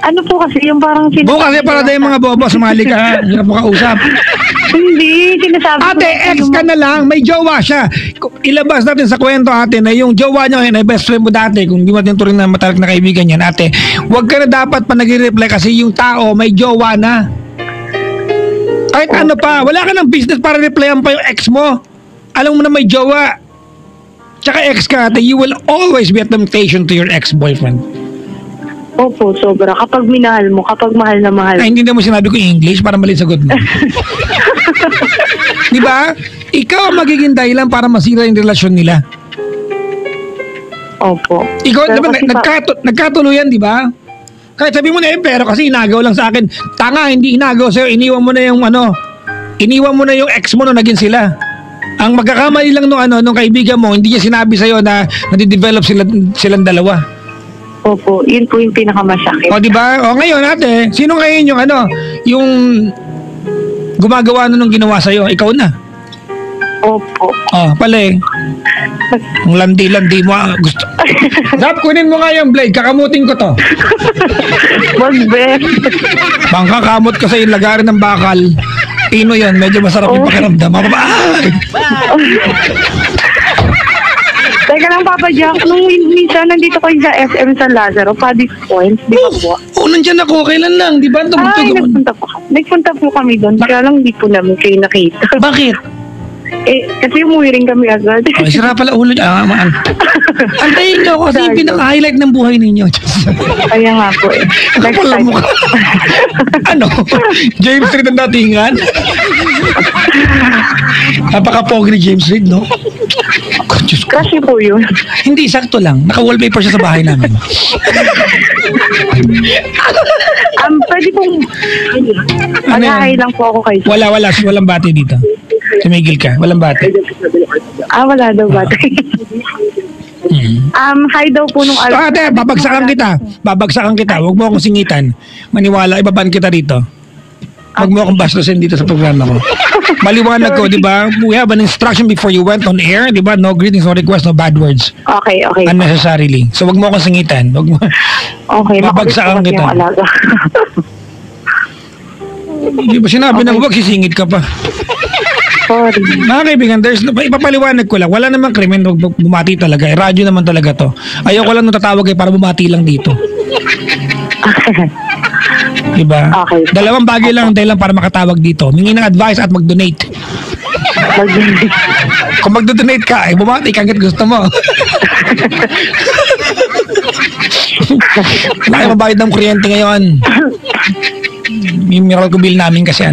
ano po kasi, yung parang Bukas para tayong mga bobo, sumali ka. Hirap mo kausap. Hindi, sinasabi Ate, ex ka na lang. May jowa siya. Ilabas natin sa kwento, ate, na yung jowa niya ngayon ay best friend mo dati. Kung di mo tinuturing na matalag na kaibigan yan, ate, huwag ka na dapat pa nag-reply kasi yung tao may jowa na. Kahit ano pa, wala ka ng business para replyan pa yung ex mo. Alam mo na may jowa. Tsaka ex ka, ate, you will always be a temptation to your ex-boyfriend. Opo, sobra. Kapag minahal mo, kapag mahal na mahal. Ay, hindi na mo sinabi ko English para mali sagot mo. Di ba? Ikaw ang magiging dahilan para masira yung relasyon nila. Opo. Ikaw, Pero di ba, kasi nagkatuluyan, di ba? Kahit sabi mo na pero kasi inagaw lang sa akin. Tanga, hindi inagaw sa'yo. Iniwan mo na yung ex mo nung naging sila. Ang magkakamali lang nung kaibigan mo, hindi niya sinabi sa'yo na nadidevelop silang dalawa. Opo, yun po yung pinakamasakit. O, di ba? O, ngayon, ate, sino ngayon yung gumagawa nung ginawa sa'yo? Ikaw na. Opo. O, pala eh. Ang landi-landi mo. Gusto. Zap, kunin mo nga yung blade. Kakamutin ko to. Magbe. Bangkakamot ka sa yung lagarin ng bakal. Pino yan. Medyo masarap yung pakiramdam. Ay! Teka lang, Papa Jack. Nung minsan nandito kayo sa SM San Lazaro, Paddy's Point, di ba po? Nandyan ako. Kailan lang? Di ba? Ay, nagpunta po kami doon. Kaya lang di po namin kayo nakita. Bakit? Kasi umuwi rin kami agad. Ay, sira pala ulo. Antayin niyo ako kasi yung pinaka-highlight ng buhay ninyo. Kaya nga po Next Kapala time. mo ka. James Reid ang datingan? Napaka-pogi ni James Reid, no? Diyos ko. Crush niyo po yun. Hindi, sakto lang. Naka-wallpaper siya sa bahay namin. Pwede pong... Ano yan? Mag-hi lang po ako kay... Walang bati dito. Tumigil ka. Walang bati. Wala daw ba? Hi daw po nung... Ate, babagsakan kita. Huwag mo akong singitan. Maniwala, ibaban kita dito. Huwag mo akong bastusin dito sa programa ko. Maliwanag ko, di ba? We have an instruction before you went on air, di ba? No greetings, no requests, no bad words. Okay. Unnecessarily. So, huwag mo akong singitan. Huwag mo... Okay, babagsakan makulit po kasi kita. yung alaga. Di ba sinabi ng huwag, sisingit ka pa. Sorry. Mga kaibigan, ipapaliwanag ko lang. Wala namang krimen, huwag bumati talaga. Radyo naman talaga to. Ayoko lang nung tatawag para bumati lang dito. Diba? Okay. Dalawang bagay lang dahil lang para makatawag dito. Mingi ng advice at mag-donate. Kung mag-donate ka, ay bumati ka hanggat gusto mo. Wala kayong mabayad ng kuryente ngayon. Yung miracle bill namin kasi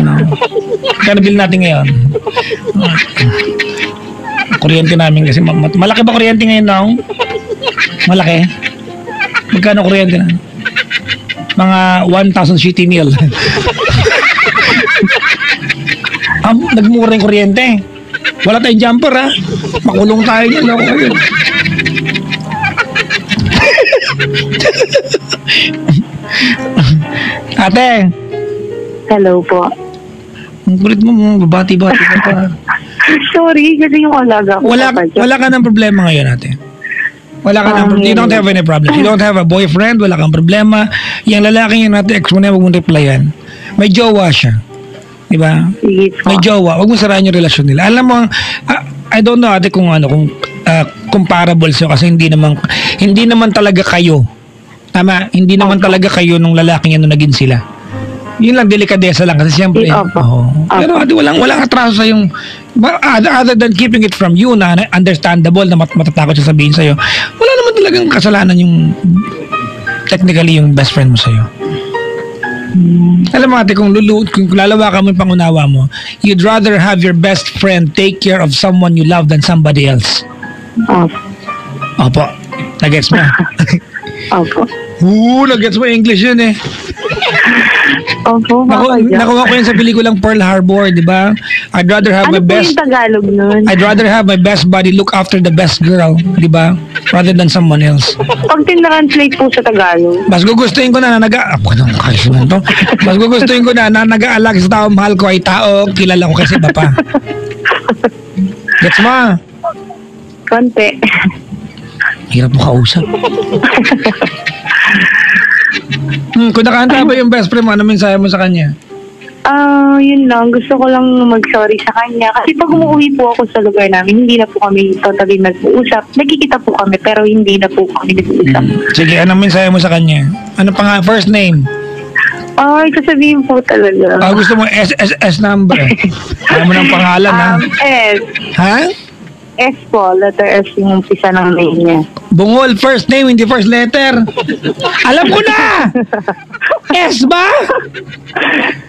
kano bill natin ngayon? Kuryente namin kasi malaki ba kuryente ngayon now? Malaki? Magkano kuryente na? Mga 1,000 city meal. Nagmura yung kuryente. Wala tayong jumper ha. Makulong tayo niyan. No? Ate. Hello po. Ang kulit mo, babati-bati ka pa. Sorry, kasi yung alaga ko. Wala ka ng problema ngayon, ate. Wala ka ng you don't have any problem. You don't have a boyfriend, wala kang problema. Yung lalaki yung natin, ex mo na, huwag mong replyan. May jowa siya. Diba? May jowa. Huwag mong saraan yung relasyon nila. Alam mo, I don't know, ate, kung comparable sa'yo kasi hindi naman talaga kayo. Tama? Hindi naman talaga kayo nung lalaking yan nung naging sila. Yun lang, delikadesa lang kasi siyempre. Pero ate, walang atraso sa yung other than keeping it from you na understandable na matatakot siya sabihin sa'yo. Wala naman talagang kasalanan yung technically yung best friend mo sa'yo. Alam mo ate, kung lalawakan mo yung pangunawa mo, you'd rather have your best friend take care of someone you love than somebody else. Opo. Nagets mo? Opo. Nagets mo English yun eh. Opo, nakuha ko yun sa pelikulang Pearl Harbor, di ba? I'd rather have my best... Ano po yung Tagalog nun? I'd rather have my best buddy look after the best girl, di ba? Rather than someone else. Pag tinranslate po sa Tagalog. Mas gugustuhin ko na Mas gugustuhin ko na nag-aalag sa tao, mahal ko ay tao, kilala ko kasi iba pa. Gets mo? Konti. Hirap mo kausap. Kung nakahanda ba yung best friend mo, ano mensahe mo sa kanya? Yun lang. Gusto ko lang mag-sorry sa kanya. Kasi pag umuwi po ako sa lugar namin, hindi na po kami totally nag-uusap. Nagkikita po kami, pero hindi na po kami nag-uusap. Sige, anong mensahe mo sa kanya? Ano pa nga, first name? Sasabihin po talaga. Gusto mo S number? Alam mo ng pangalan, ha? S. Ha? S po. Letter S yung umpisa ng name niya. Bungol, first name, hindi first letter. Alam ko na! S ba?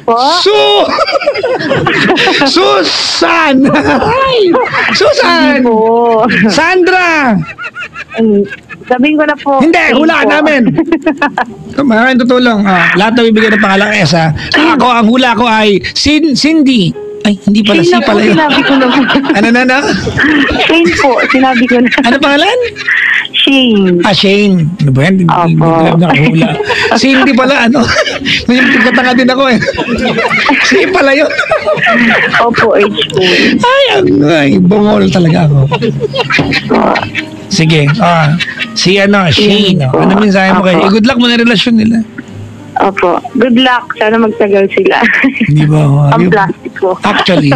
Po? Susan! Susan! Hindi po. Sandra! Sabihin ko na po. Hindi, hulaan namin. Maraming tutulong. Lahat na bibigyan ng pangalang S, ha? Ang hula ko ay Cindy. Ay, hindi pala. Shane Si pala yun. sinabi ko na po. Ano? Shane po, sinabi ko na. Ano pangalan? Shane. Shane. Ano ba yan? Hindi nakahula. Cindy pala, ano? May katanga din ako eh. Si pala yun. Opo, H po. Ay, bungol talaga ako. Sige. Si Shane. Ano mensahe mo kayo? Good luck mo na relasyon nila. Opo. Good luck. Sana magtagal sila. Di ba? Ang plastic ko. Actually.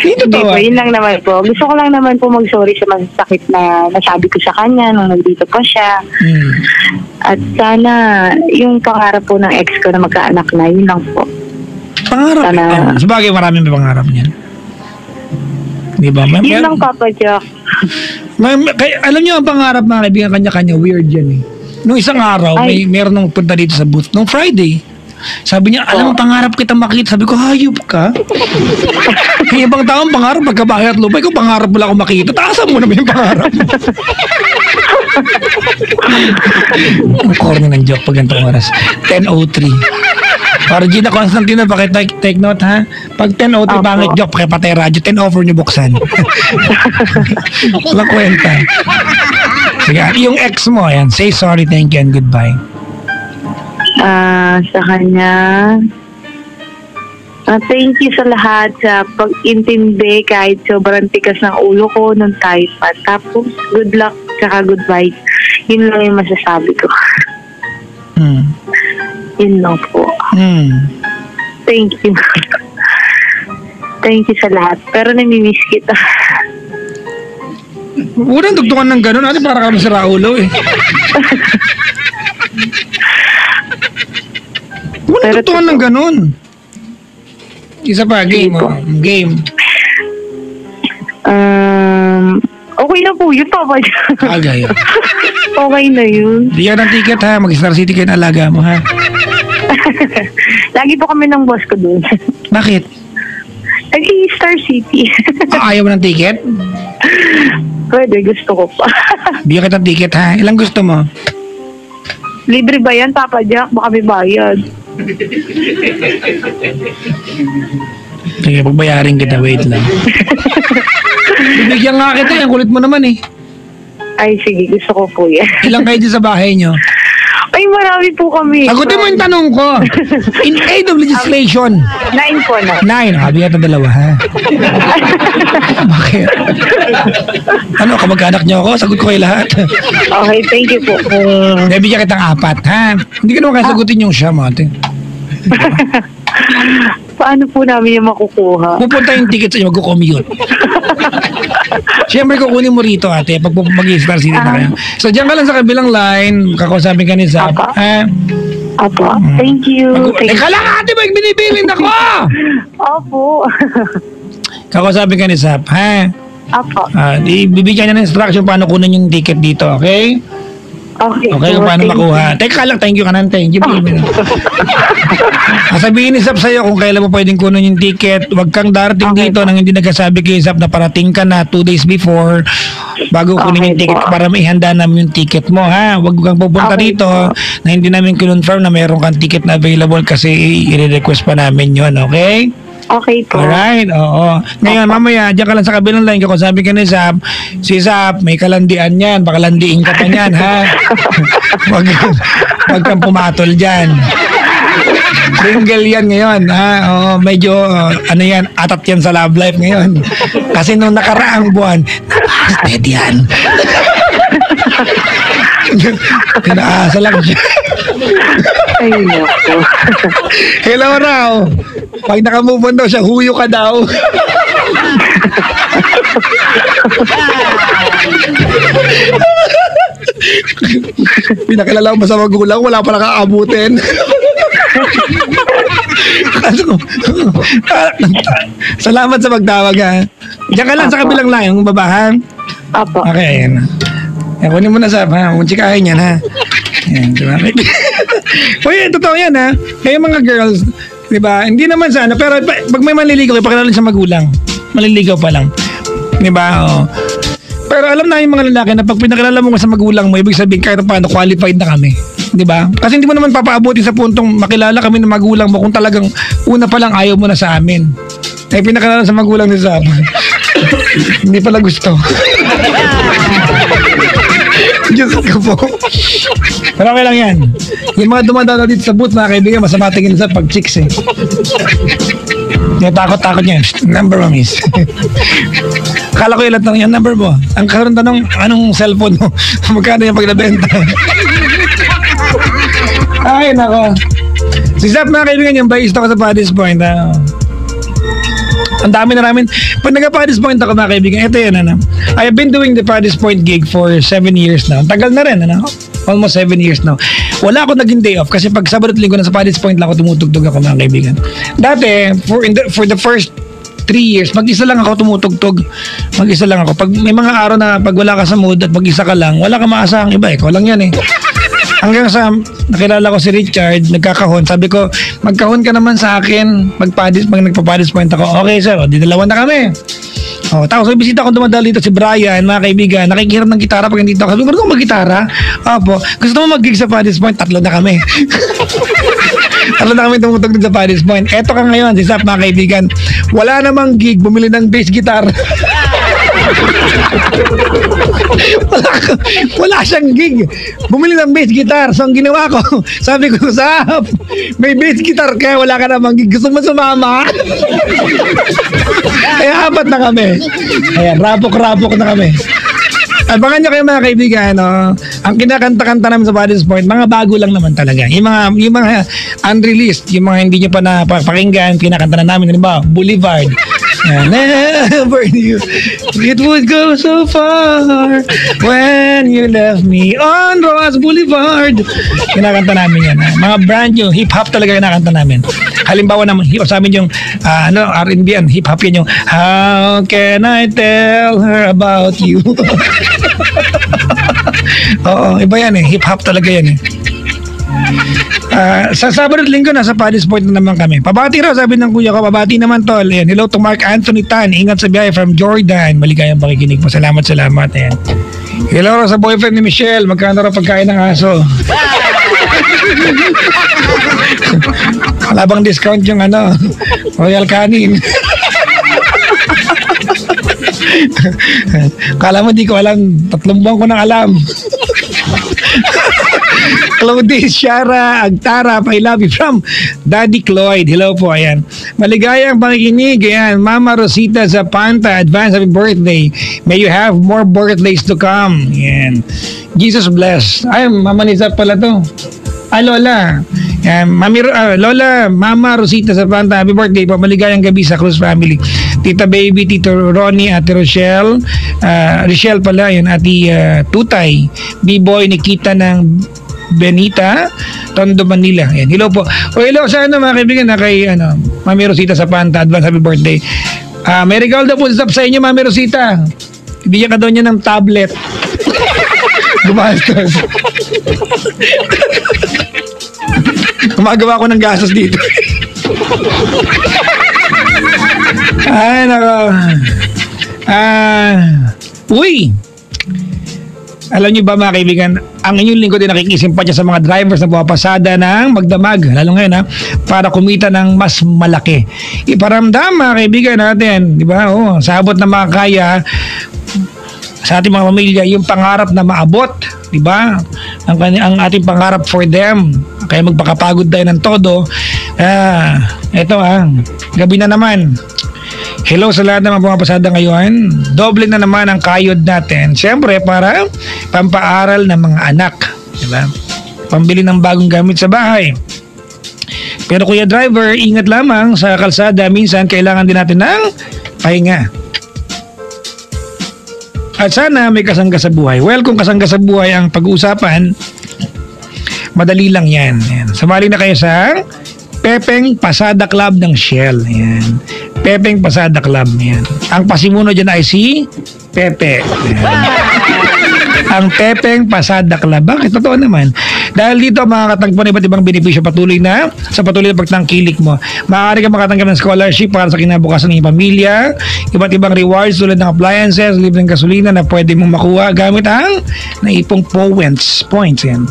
Hindi po, yun lang naman po. Gusto ko lang naman po mag-sorry sa masasakit na nasabi ko sa kanya nung nandito pa siya. At sana yung pangarap po ng ex ko na magkaanak na, yun lang po. Pangarap? Sana, sabagay marami may pangarap niyan. Di ba? Yun lang, Papa Jack. Alam niyo ang pangarap mga kaibigan, kanya-kanya weird yan eh. Nung isang araw, meron nung punta dito sa booth. Nung Friday, Sabi niya, alam mo, pangarap kita makita. Sabi ko, hayop ka? Yung ibang tao, ang pangarap, pagkabahay at lupa, ikaw pangarap mo lang ako makita. Taasan mo naman yung pangarap mo. Ang corny ng joke pag ganitong oras. 10:03. Para Gina Constantino, take note ha. Pag 10:03 bangit joke, pakipatay radyo, 10:04 nyo buksan. Walang kwenta. Sige, yung ex mo, ayan, say sorry, thank you, and goodbye. Sa kanya, thank you sa lahat sa pag-intindi kahit sobrang tikas ng ulo ko nung tayo pa. Tapos, good luck tsaka goodbye. Yun lang yung masasabi ko. Yun lang po. Thank you. Thank you sa lahat. Pero namimiss kita. Unang tugtungan ng gano'n, ano para kami sa Raulo eh. Unang tugtungan ng gano'n. Isa pa, game. Game. Okay na po yun, Papa. Agay. Okay na yun. Bigyan ng ticket ha, mag-Star City kayo na alaga mo ha. Lagi po kami ng boss ko dun. Bakit? Nag-i-Star City. Ayaw mo ng ticket? Pwede, gusto ko pa. Bigyan kita ng ticket ha. Ilang gusto mo? Libre ba yan, Papa Jack? Baka may bayad. Sige, pagbayarin kita. Wait lang. Bibigyan nga kita. Ang kulit mo naman eh. Ay, sige. Gusto ko po yan. Ilang kayo dyan sa bahay nyo? Ay, marami po kami. Sagutin mo yung tanong ko. In aid of legislation. 9 po na. 9. Sabi nga dalawa ha. Bakit? Ano, kamag-anak nyo ako? Sagot ko kayo lahat. Okay, thank you po. Bibigyan kitang 4 ha. Hindi ka naman kaya sagutin yung siya mo ate. Paano po namin yung makukuha? Pupunta yung ticket sa inyo, mag-commute. Siyempre, kukunin mo rito, ate, pag mag-Star City na kayo. So, diyan ka lang sa kabilang line, kakausapin ka ni Zap. Apo, thank you. Teka lang, ate, mag binibilin ako! Opo. Kakausapin ka ni Zap, ha? Apo. Bibigyan niya ng instruction paano kunin yung ticket dito, okay? Okay, kung paano makuha. Teka lang, thank you ka na, thank you. Sabihin ni Zap sa'yo kung kailan mo pwedeng kunin yung ticket. Huwag kang darating dito nang hindi nagkasabi kay Zap na parating ka na 2 days before bago kunin yung ticket para maihanda namin yung ticket mo, ha? Huwag kang pupunta dito na hindi namin kinonfirm na meron kang ticket na available kasi i-request pa namin yun, okay? Okay po. Alright, oo. Ngayon, mamaya, diyan ka lang sa kabilang line. Kung sabi ka ni Zap, si Zap, may kalandian yan. Baka landiin ka pa niyan, ha? Wag kang pumatol dyan. Single yan ngayon, ha? Oo, medyo, ano yan, atat yan sa love life ngayon. Kasi nung nakaraang buwan, napakasted yan. Pinaasa lang siya. Ay, naku. Hello, Raw. Pag nakamove on daw siya, huyo ka daw. Pinakilala ko ba sa magulang, wala pala kakaabutin. Salamat sa pagtawag ha. Diyan ka lang sa kabilang line, yung babahan. Apo. Okay, ayan. Kunin mo na Zap ha, kung tsikahin yan ha. Ayan, diba? Uy, totoo yan ha. Kayo mga girls, diba? Hindi naman sana, pero pag may maliligaw, ipakilala sa magulang. Maliligaw pa lang. Diba? Oh. Pero alam na yung mga lalaki na pag pinakilala mo sa magulang mo, ibig sabihin kahit paano qualified na kami. Diba? Kasi hindi mo naman papaabuti sa puntong makilala kami ng magulang mo kung talagang una pa lang ayaw mo na sa amin. Eh, pinakilala sa magulang ni Zap. Hindi pala gusto. Diyos ko po. Pero okay lang yan. Yung mga dumadaan dito sa booth, mga kaibigan, masama tingin sa pag chicks eh. Yung takot-takot niya. Number mo, miss. Akala ko yung lahat ng yan, number mo. Ang karoon tanong, anong cellphone mo? Magkano yung paglabenta? Ay, nako. Si Zap, mga kaibigan, yung bayista ko sa Paddy's Point. Ang dami na namin. Pag nag-Paddy's Point ako, mga kaibigan, ito yun, ano. I have been doing the Paddy's Point gig for 7 years now. Tagal na rin, ano. Almost 7 years now. Wala ako naging day off kasi pag Sabado at Linggo na sa Paddy's Point lang ako tumutugtog ako, mga kaibigan. Dati, for the first 3 years, mag-isa lang ako tumutugtog. Mag-isa lang ako. Pag may mga araw na pag wala ka sa mood at mag-isa ka lang, wala ka maasahang iba. Ikaw lang yan eh. Hanggang sa nakilala ko si Richard, nagkakahon. Sabi ko, magkahon ka naman sa akin. Pag nagpa-Paddy's Point ako. Okay, sir. O, di dalawa na kami. O, tapos may bisita ko dumadalo dito si Brian, mga kaibigan. Nakikihiram ng gitara pag nandito ako. Sabi ko, mag-gitara? Opo. Gusto mo mag-gig sa Paddy's Point? 3 na kami. 3 na kami tumutugtog sa Paddy's Point. Eto ka ngayon, si Sap, mga kaibigan. Wala namang gig, bumili ng bass guitar. wala siyang gig. Bumili ng bass guitar. So, ang ginawa ko, sabi ko, Sap, may bass guitar kaya wala ka namang gig. Gusto mo sumama? Kaya 4 na kami. Ayan, rapok-rapok na kami. Abangan nyo kayo mga kaibigan, no? Ang kinakanta-kanta namin sa Paddy's Point, mga bago lang naman talaga. Yung mga unreleased, yung mga hindi nyo pa napakinggan, kinakanta na namin, diba? Boulevard. Never knew it would go so far when you left me on Roas Boulevard. Kinakanta namin yan. Mga brand new, hip-hop talaga kinakanta namin. Halimbawa naman, sa amin yung R&B yan, hip-hop yan yung How can I tell her about you? Oo, iba yan eh. Hip-hop talaga yan eh. Sa Sabado at Linggo, nasa Paddy's Point na naman kami. Pabati raw, sabi ng kuya ko. Pabati naman tol. Ayan. Hello to Mark Anthony Tan. Ingat sa biyahe from Jordan. Maligayang pakikinig mo. Salamat. Ayan. Hello raw sa boyfriend ni Michelle. Magkano raw pagkain ng aso? Wala bang discount yung Royal Canin? Kala mo di ko alam. 3 buwan ko nang alam. Claudie, Shara, Agtara, I love you from Daddy Cloyd. Hello po, ayan. Maligayang pakikinig, ayan. Mama Rosita Zapanta, advance happy birthday. May you have more birthdays to come. Ayan. Jesus bless. Ay, Mama ni Zap pala to. Lola. Lola, Mama Rosita Zapanta, happy birthday po. Maligayang gabi sa Cruz family. Tita Baby, Tito Ronnie, Ate Rochelle, Rochelle pala, yun, Ate Tutay, B-Boy, Nikita ng Benita, Tondo, Manila. Ayan, hello po. Hello sa mga kaibigan na kay Mami Rosita Zapanta, advance happy birthday. May regalo daw po sa inyo, Mami Rosita. Bigyan ka daw niya ng tablet. Gumastos. Gumagawa ko ng gastos dito. Ay, nako. Uy! Alam niyo ba mga kaibigan, ang inyong lingkod din nakikisimpatya sa mga drivers na pumapasada ng magdamag, lalo ngayon para kumita ng mas malaki. Iparamdam mga kaibigan natin, di ba? Sa abot na makakaya sa ating mga pamilya, yung pangarap na maabot, di ba? Ang ating pangarap for them. Kaya magpakapagod tayo ng todo. Ito gabi na naman. Hello sa lahat ng mga pumapasada ngayon. Doble na naman ang kayod natin. Siyempre, para pampaaral ng mga anak. Diba? Pambili ng bagong gamit sa bahay. Pero kuya driver, ingat lamang sa kalsada. Minsan, kailangan din natin ng pahinga. At sana may kasangga sa buhay. Well, kung kasangga sa buhay ang pag-uusapan, madali lang yan. Sumali na kayo sa Pepeng Pasada Club ng Shell. Ayan. Pepeng Pasada Club. Ayan. Ang pasimuno dyan ay si Pepe. Ang Pepeng Pasada Club. Bakit? Totoo naman. Dahil dito makakatagpo ng iba't ibang benepisyo patuloy na pagtangkilik mo. Maaari ka makatanggap ng scholarship para sa kinabukasan ng iyong pamilya, iba't ibang rewards tulad ng appliances, libreng gasolina na pwede mong makuha gamit ang naipong points. Yan.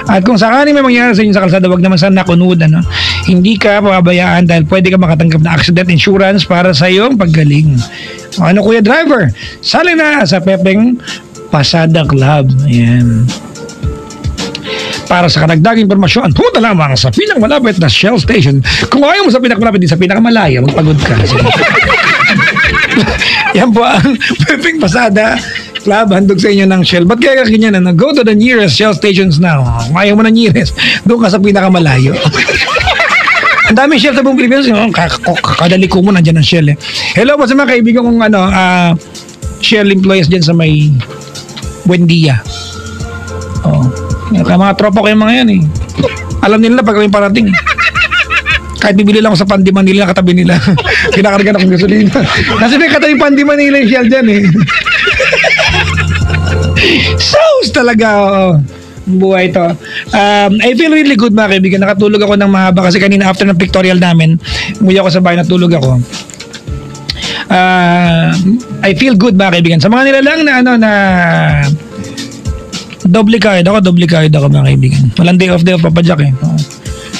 At kung sakali may mangyari sa inyo sa kalsada, wag naman sana nakunod. Hindi ka pababayaan dahil pwede ka makatanggap ng accident insurance para sa iyong paggaling. Kuya driver? Sali na sa Pepeng Pasada Club. Ayan. Para sa karagdagang impormasyon, pumunta lamang sa pinakamalapit na Shell station. Kung ayaw mo sa pinakamalapit, din sa pinakamalayo, magpagod ka. Yan po ang Pepeng Pasada Club, handog sa inyo ng Shell. Ba't kaya ganyan na? Go to the nearest Shell stations now. Kung ayaw mo na nearest, doon ka sa pinakamalayo. Ang daming Shell sa buong Pilipinas. Kadaliko mo, nandiyan ang Shell. Hello po sa mga kaibigan kong Shell employees dyan sa may Buendia. Mga tropa ko yung mga yan Alam nila pag kami parating. Kahit bibili lang ako sa Pandi Manila, katabi nila. Kinakarga na akong gasolina. Kasi may katabi Pandi Manila yung Shell dyan Sauce talaga. buhay to. I feel really good mga kaibigan. Nakatulog ako ng mahaba kasi kanina after ng pictorial namin, umuwi ako sa bahay, natulog ako. I feel good mga kaibigan. Sa mga nilalang na na doble kahit ako mga kaibigan. Walang day off papadyak eh.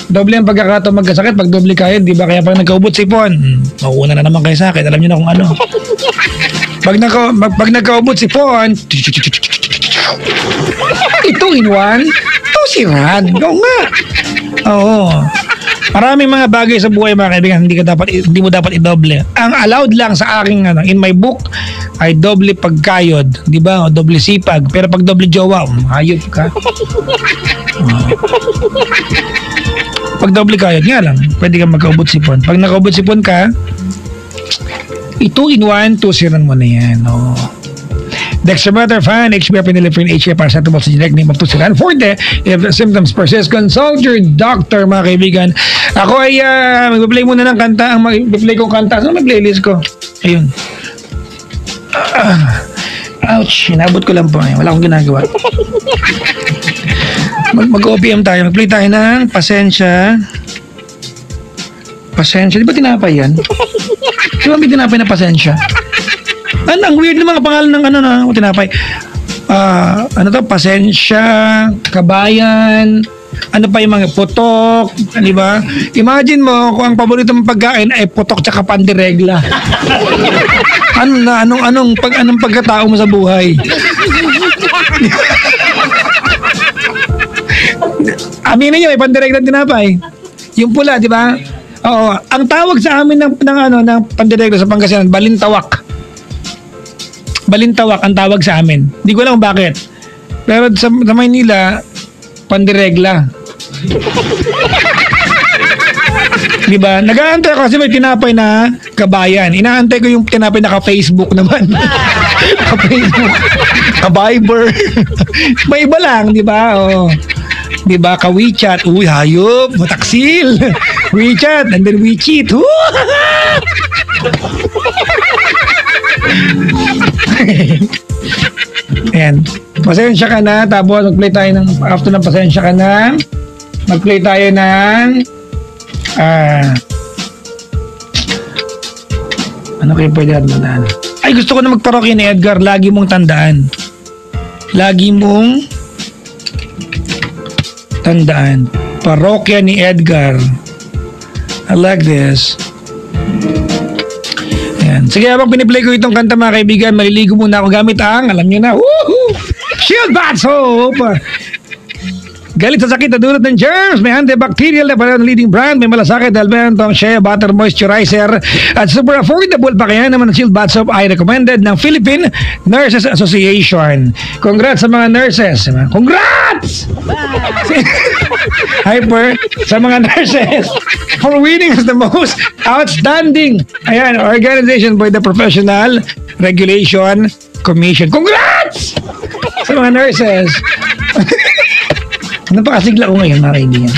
Doble ang pagkakataon magkasakit pag doble kahit, di ba? Kaya pag nagkaubot sipon, mauuna na naman kayo sa akin. Alam niyo na kung ano. Pag nagkaubot sipon, 2 in 1, 2 siran. Oo nga. Oo. Maraming mga bagay sa buhay mga kaibigan, hindi mo dapat i-doble. Ang allowed lang sa aking in my book ay doble pagkayod, di ba? O doble sipag. Pero pag doble jowa, hayop ka. Pag doble kayod nga lang, pwede kang magkaubot sipon. Pag nakaubot sipon ka, 2 in 1, 2 siran mo na yan. Oh. Dextromethorphan, HB Epinephrine, HB Paracetamol sa generic name of tusiran. Forte, if the symptoms persist, consult your doctor, mga kaibigan. Ako ay mag-play muna ng kanta. Ang mag-play kong kanta. Saan may playlist ko? Ayun. Ouch, hinabot ko lang po. Wala akong ginagawa. Mag-OPM tayo. Mag-play tayo ng Pasensya. Pasensya. Di ba tinapay yan? Di ba may tinapay na Pasensya? Ang weird ng mga pangalan ng tinapay. Pasensya, Kabayan, ano pa yung mga putok, di ba? Imagine mo kung ang paborito mong pagkain ay putok tsaka pandiregla. Anong pagkatao mo sa buhay? Aminin niyo, may pandiregla tinapay. Yung pula, di ba? Oo, ang tawag sa amin ng pandiregla sa Pangasinan, balintawak. Balintawak ang tawag sa amin. Hindi ko alam bakit. Pero sa Maynila, pandiregla. Diba? Nag-aantay ako kasi may tinapay na Kabayan. Inaantay ko yung tinapay na ka-Facebook naman. Ka-Facebook. Ka-Viber. May iba lang, di ba? Oh. Di ba? Ka-WeChat. Uy, hayop. Mataksil. WeChat. And then WeCheat. Ayan. Pasensya ka na. Tapos mag-play tayo ng after ng pasensya ka na. Mag-play tayo ng ano kayo pwede tandaan? Ay, gusto ko na magparokya ni Edgar. Lagi mong tandaan. Parokya ni Edgar. I like this. Ayan. Sige, habang piniplay ko itong kanta mga kaibigan, maliligo muna ako gamit ang, alam nyo na, woohoo! Shield Bath Soap! Galit sa sakit na dulot ng germs, may antibacterial na parang leading brand, may malasakit dahil meron itong Shea Butter Moisturizer at super affordable pa, kaya naman ang Shield Bath Soap ay recommended ng Philippine Nurses Association. Congrats sa mga nurses. Congrats! Hyper sa mga nurses for winning as the most outstanding organization by the Professional Regulation Commission. Congrats! Sa mga nurses. Napakasigla ko ngayon mga kaibigan.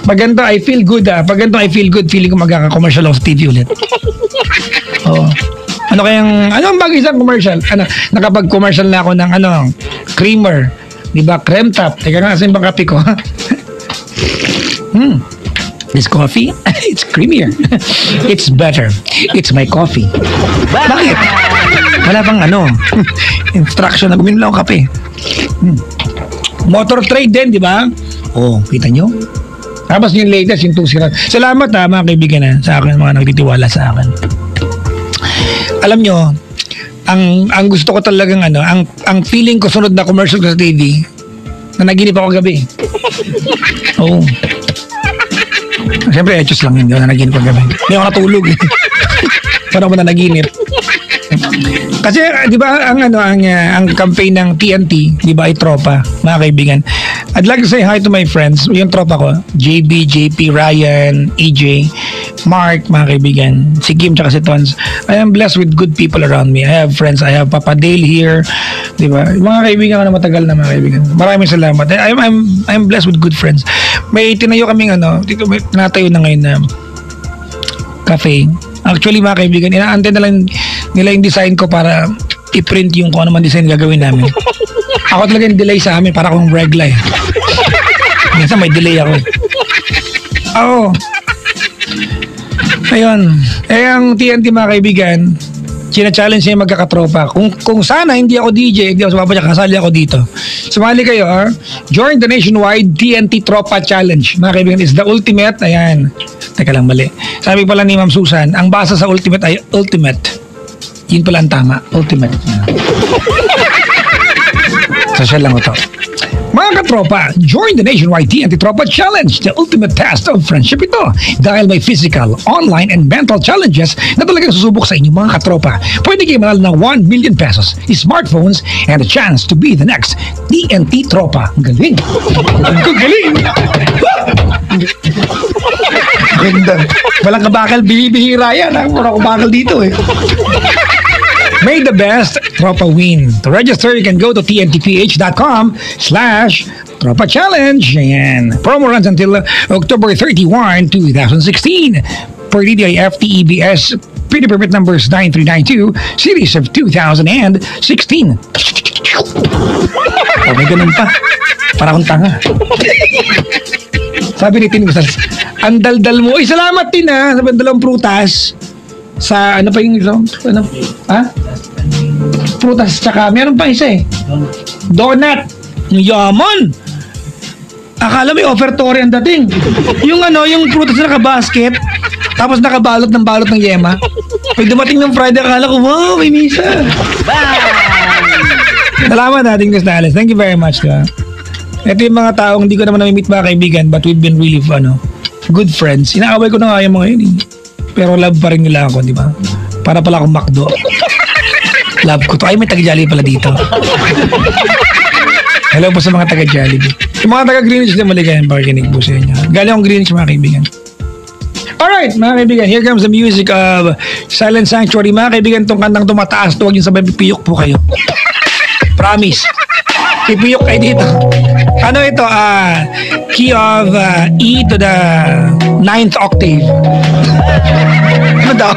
Pag ganito I feel good feeling ko magkaka-commercial ako sa TV ulit. Oo. Anong bagay sa commercial? Nakapag-commercial na ako ng creamer. Diba? Creme top. Teka nga, saan bang kape ko? This coffee, it's creamier. It's better. It's my coffee. Bakit? Wala bang instruction na gumin lang ako kape. Motor trade din, di ba? Oh, kita nyo? Tapos yung latest, yung tusiran. Salamat mga kaibigan sa akin, mga nagtitiwala sa akin. Alam nyo, ang gusto ko talagang ang feeling ko sunod na commercial ko sa TV, na naginip ako gabi. Oo. Siyempre, etos lang yun, na naginip ako gabi. Hindi ako natulog. Parang ako na naginip. Kasi, di ba, ang campaign ng TNT, di ba, ay tropa, mga kaibigan. I'd like to say hi to my friends, yung tropa ko, JB, JP, Ryan, EJ, Mark, mga kaibigan, si Kim, tsaka si Tons. I am blessed with good people around me. I have friends, I have Papa Dale here, di ba? Mga kaibigan ko na matagal na, mga kaibigan. Maraming salamat. I'm blessed with good friends. May tinayo kaming, dito may natayo na ngayon na cafe. Actually, mga kaibigan, inaantay na lang nila yung design ko para i-print yung kung ano man design gagawin namin. Ako talaga yung delay sa amin, para akong regla eh. Minsan may delay ako eh. Oo. Ayun. Eh, ang TNT mga kaibigan, sina-challenge niya yung magkakatropa. Kung sana hindi ako DJ, hindi ako sumapa niya, kasali ako dito. Sumali kayo, ha? Join the nationwide TNT Tropa Challenge. Mga kaibigan, is the ultimate. Ayan. Teka lang, mali. Sabi pala ni Ma'am Susan, ang basa sa ultimate ay ultimate. Yun pala ang tama. Ultimate. Social lang ito. Mga katropa, join the nationwide TNT Tropa Challenge, the ultimate test of friendship ito. Dahil may physical, online, and mental challenges na talagang susubok sa inyong mga katropa. Pwede kayo manalo ng 1 million pesos, smartphones, and a chance to be the next TNT Tropa. Ang galing! Ang galing! Ganda. Walang kabakal, bihira yan. Walang kabakal dito eh. May the best Tropa win. To register, you can go to tntph.com/Tropa Challenge. Ayan. Promo runs until October 31, 2016. Per DTI FTEBS, pretty permit numbers 9392, series of 2016. Oh, may ganun pa. Para akong tanga. Sabi ni Tin Gonzales, ang daldal mo. Ay, salamat Tin ha. Sabi ang dalawang prutas. Sa ano pa yung ano? Ha? Prutas tsaka meron pa isa eh. Donut. Yaman. Akala may offertory ang dating. Yung ano, yung prutas na nakabasket, tapos nakabalot ng balot ng yema. Pag dumating ng Friday, akala ko, wow, may misa. Salamat natin, Gonzales. Thank you very much. Diba? Ito yung mga taong hindi ko naman na-meet mga kaibigan, but we've been really good friends. Inaaway ko na nga yung mga yun eh. Pero love pa rin nila ako, di ba? Para pala akong McDo. Love ko to. Ay, may taga-Jollibee pala dito. Hello po sa mga taga-Jollibee. Yung mga taga-Greenwich din, maligayang pakikinig po sa inyo. Galing akong Greenwich, mga kaibigan. Alright, mga kaibigan, here comes the music of Silent Sanctuary. Mga kaibigan, itong kantang tumataas, huwag yung sabay, pipiyok po kayo. Promise. Pipiyok kayo dito. Ano ito? Key of E to the 9th octave. Ano daw?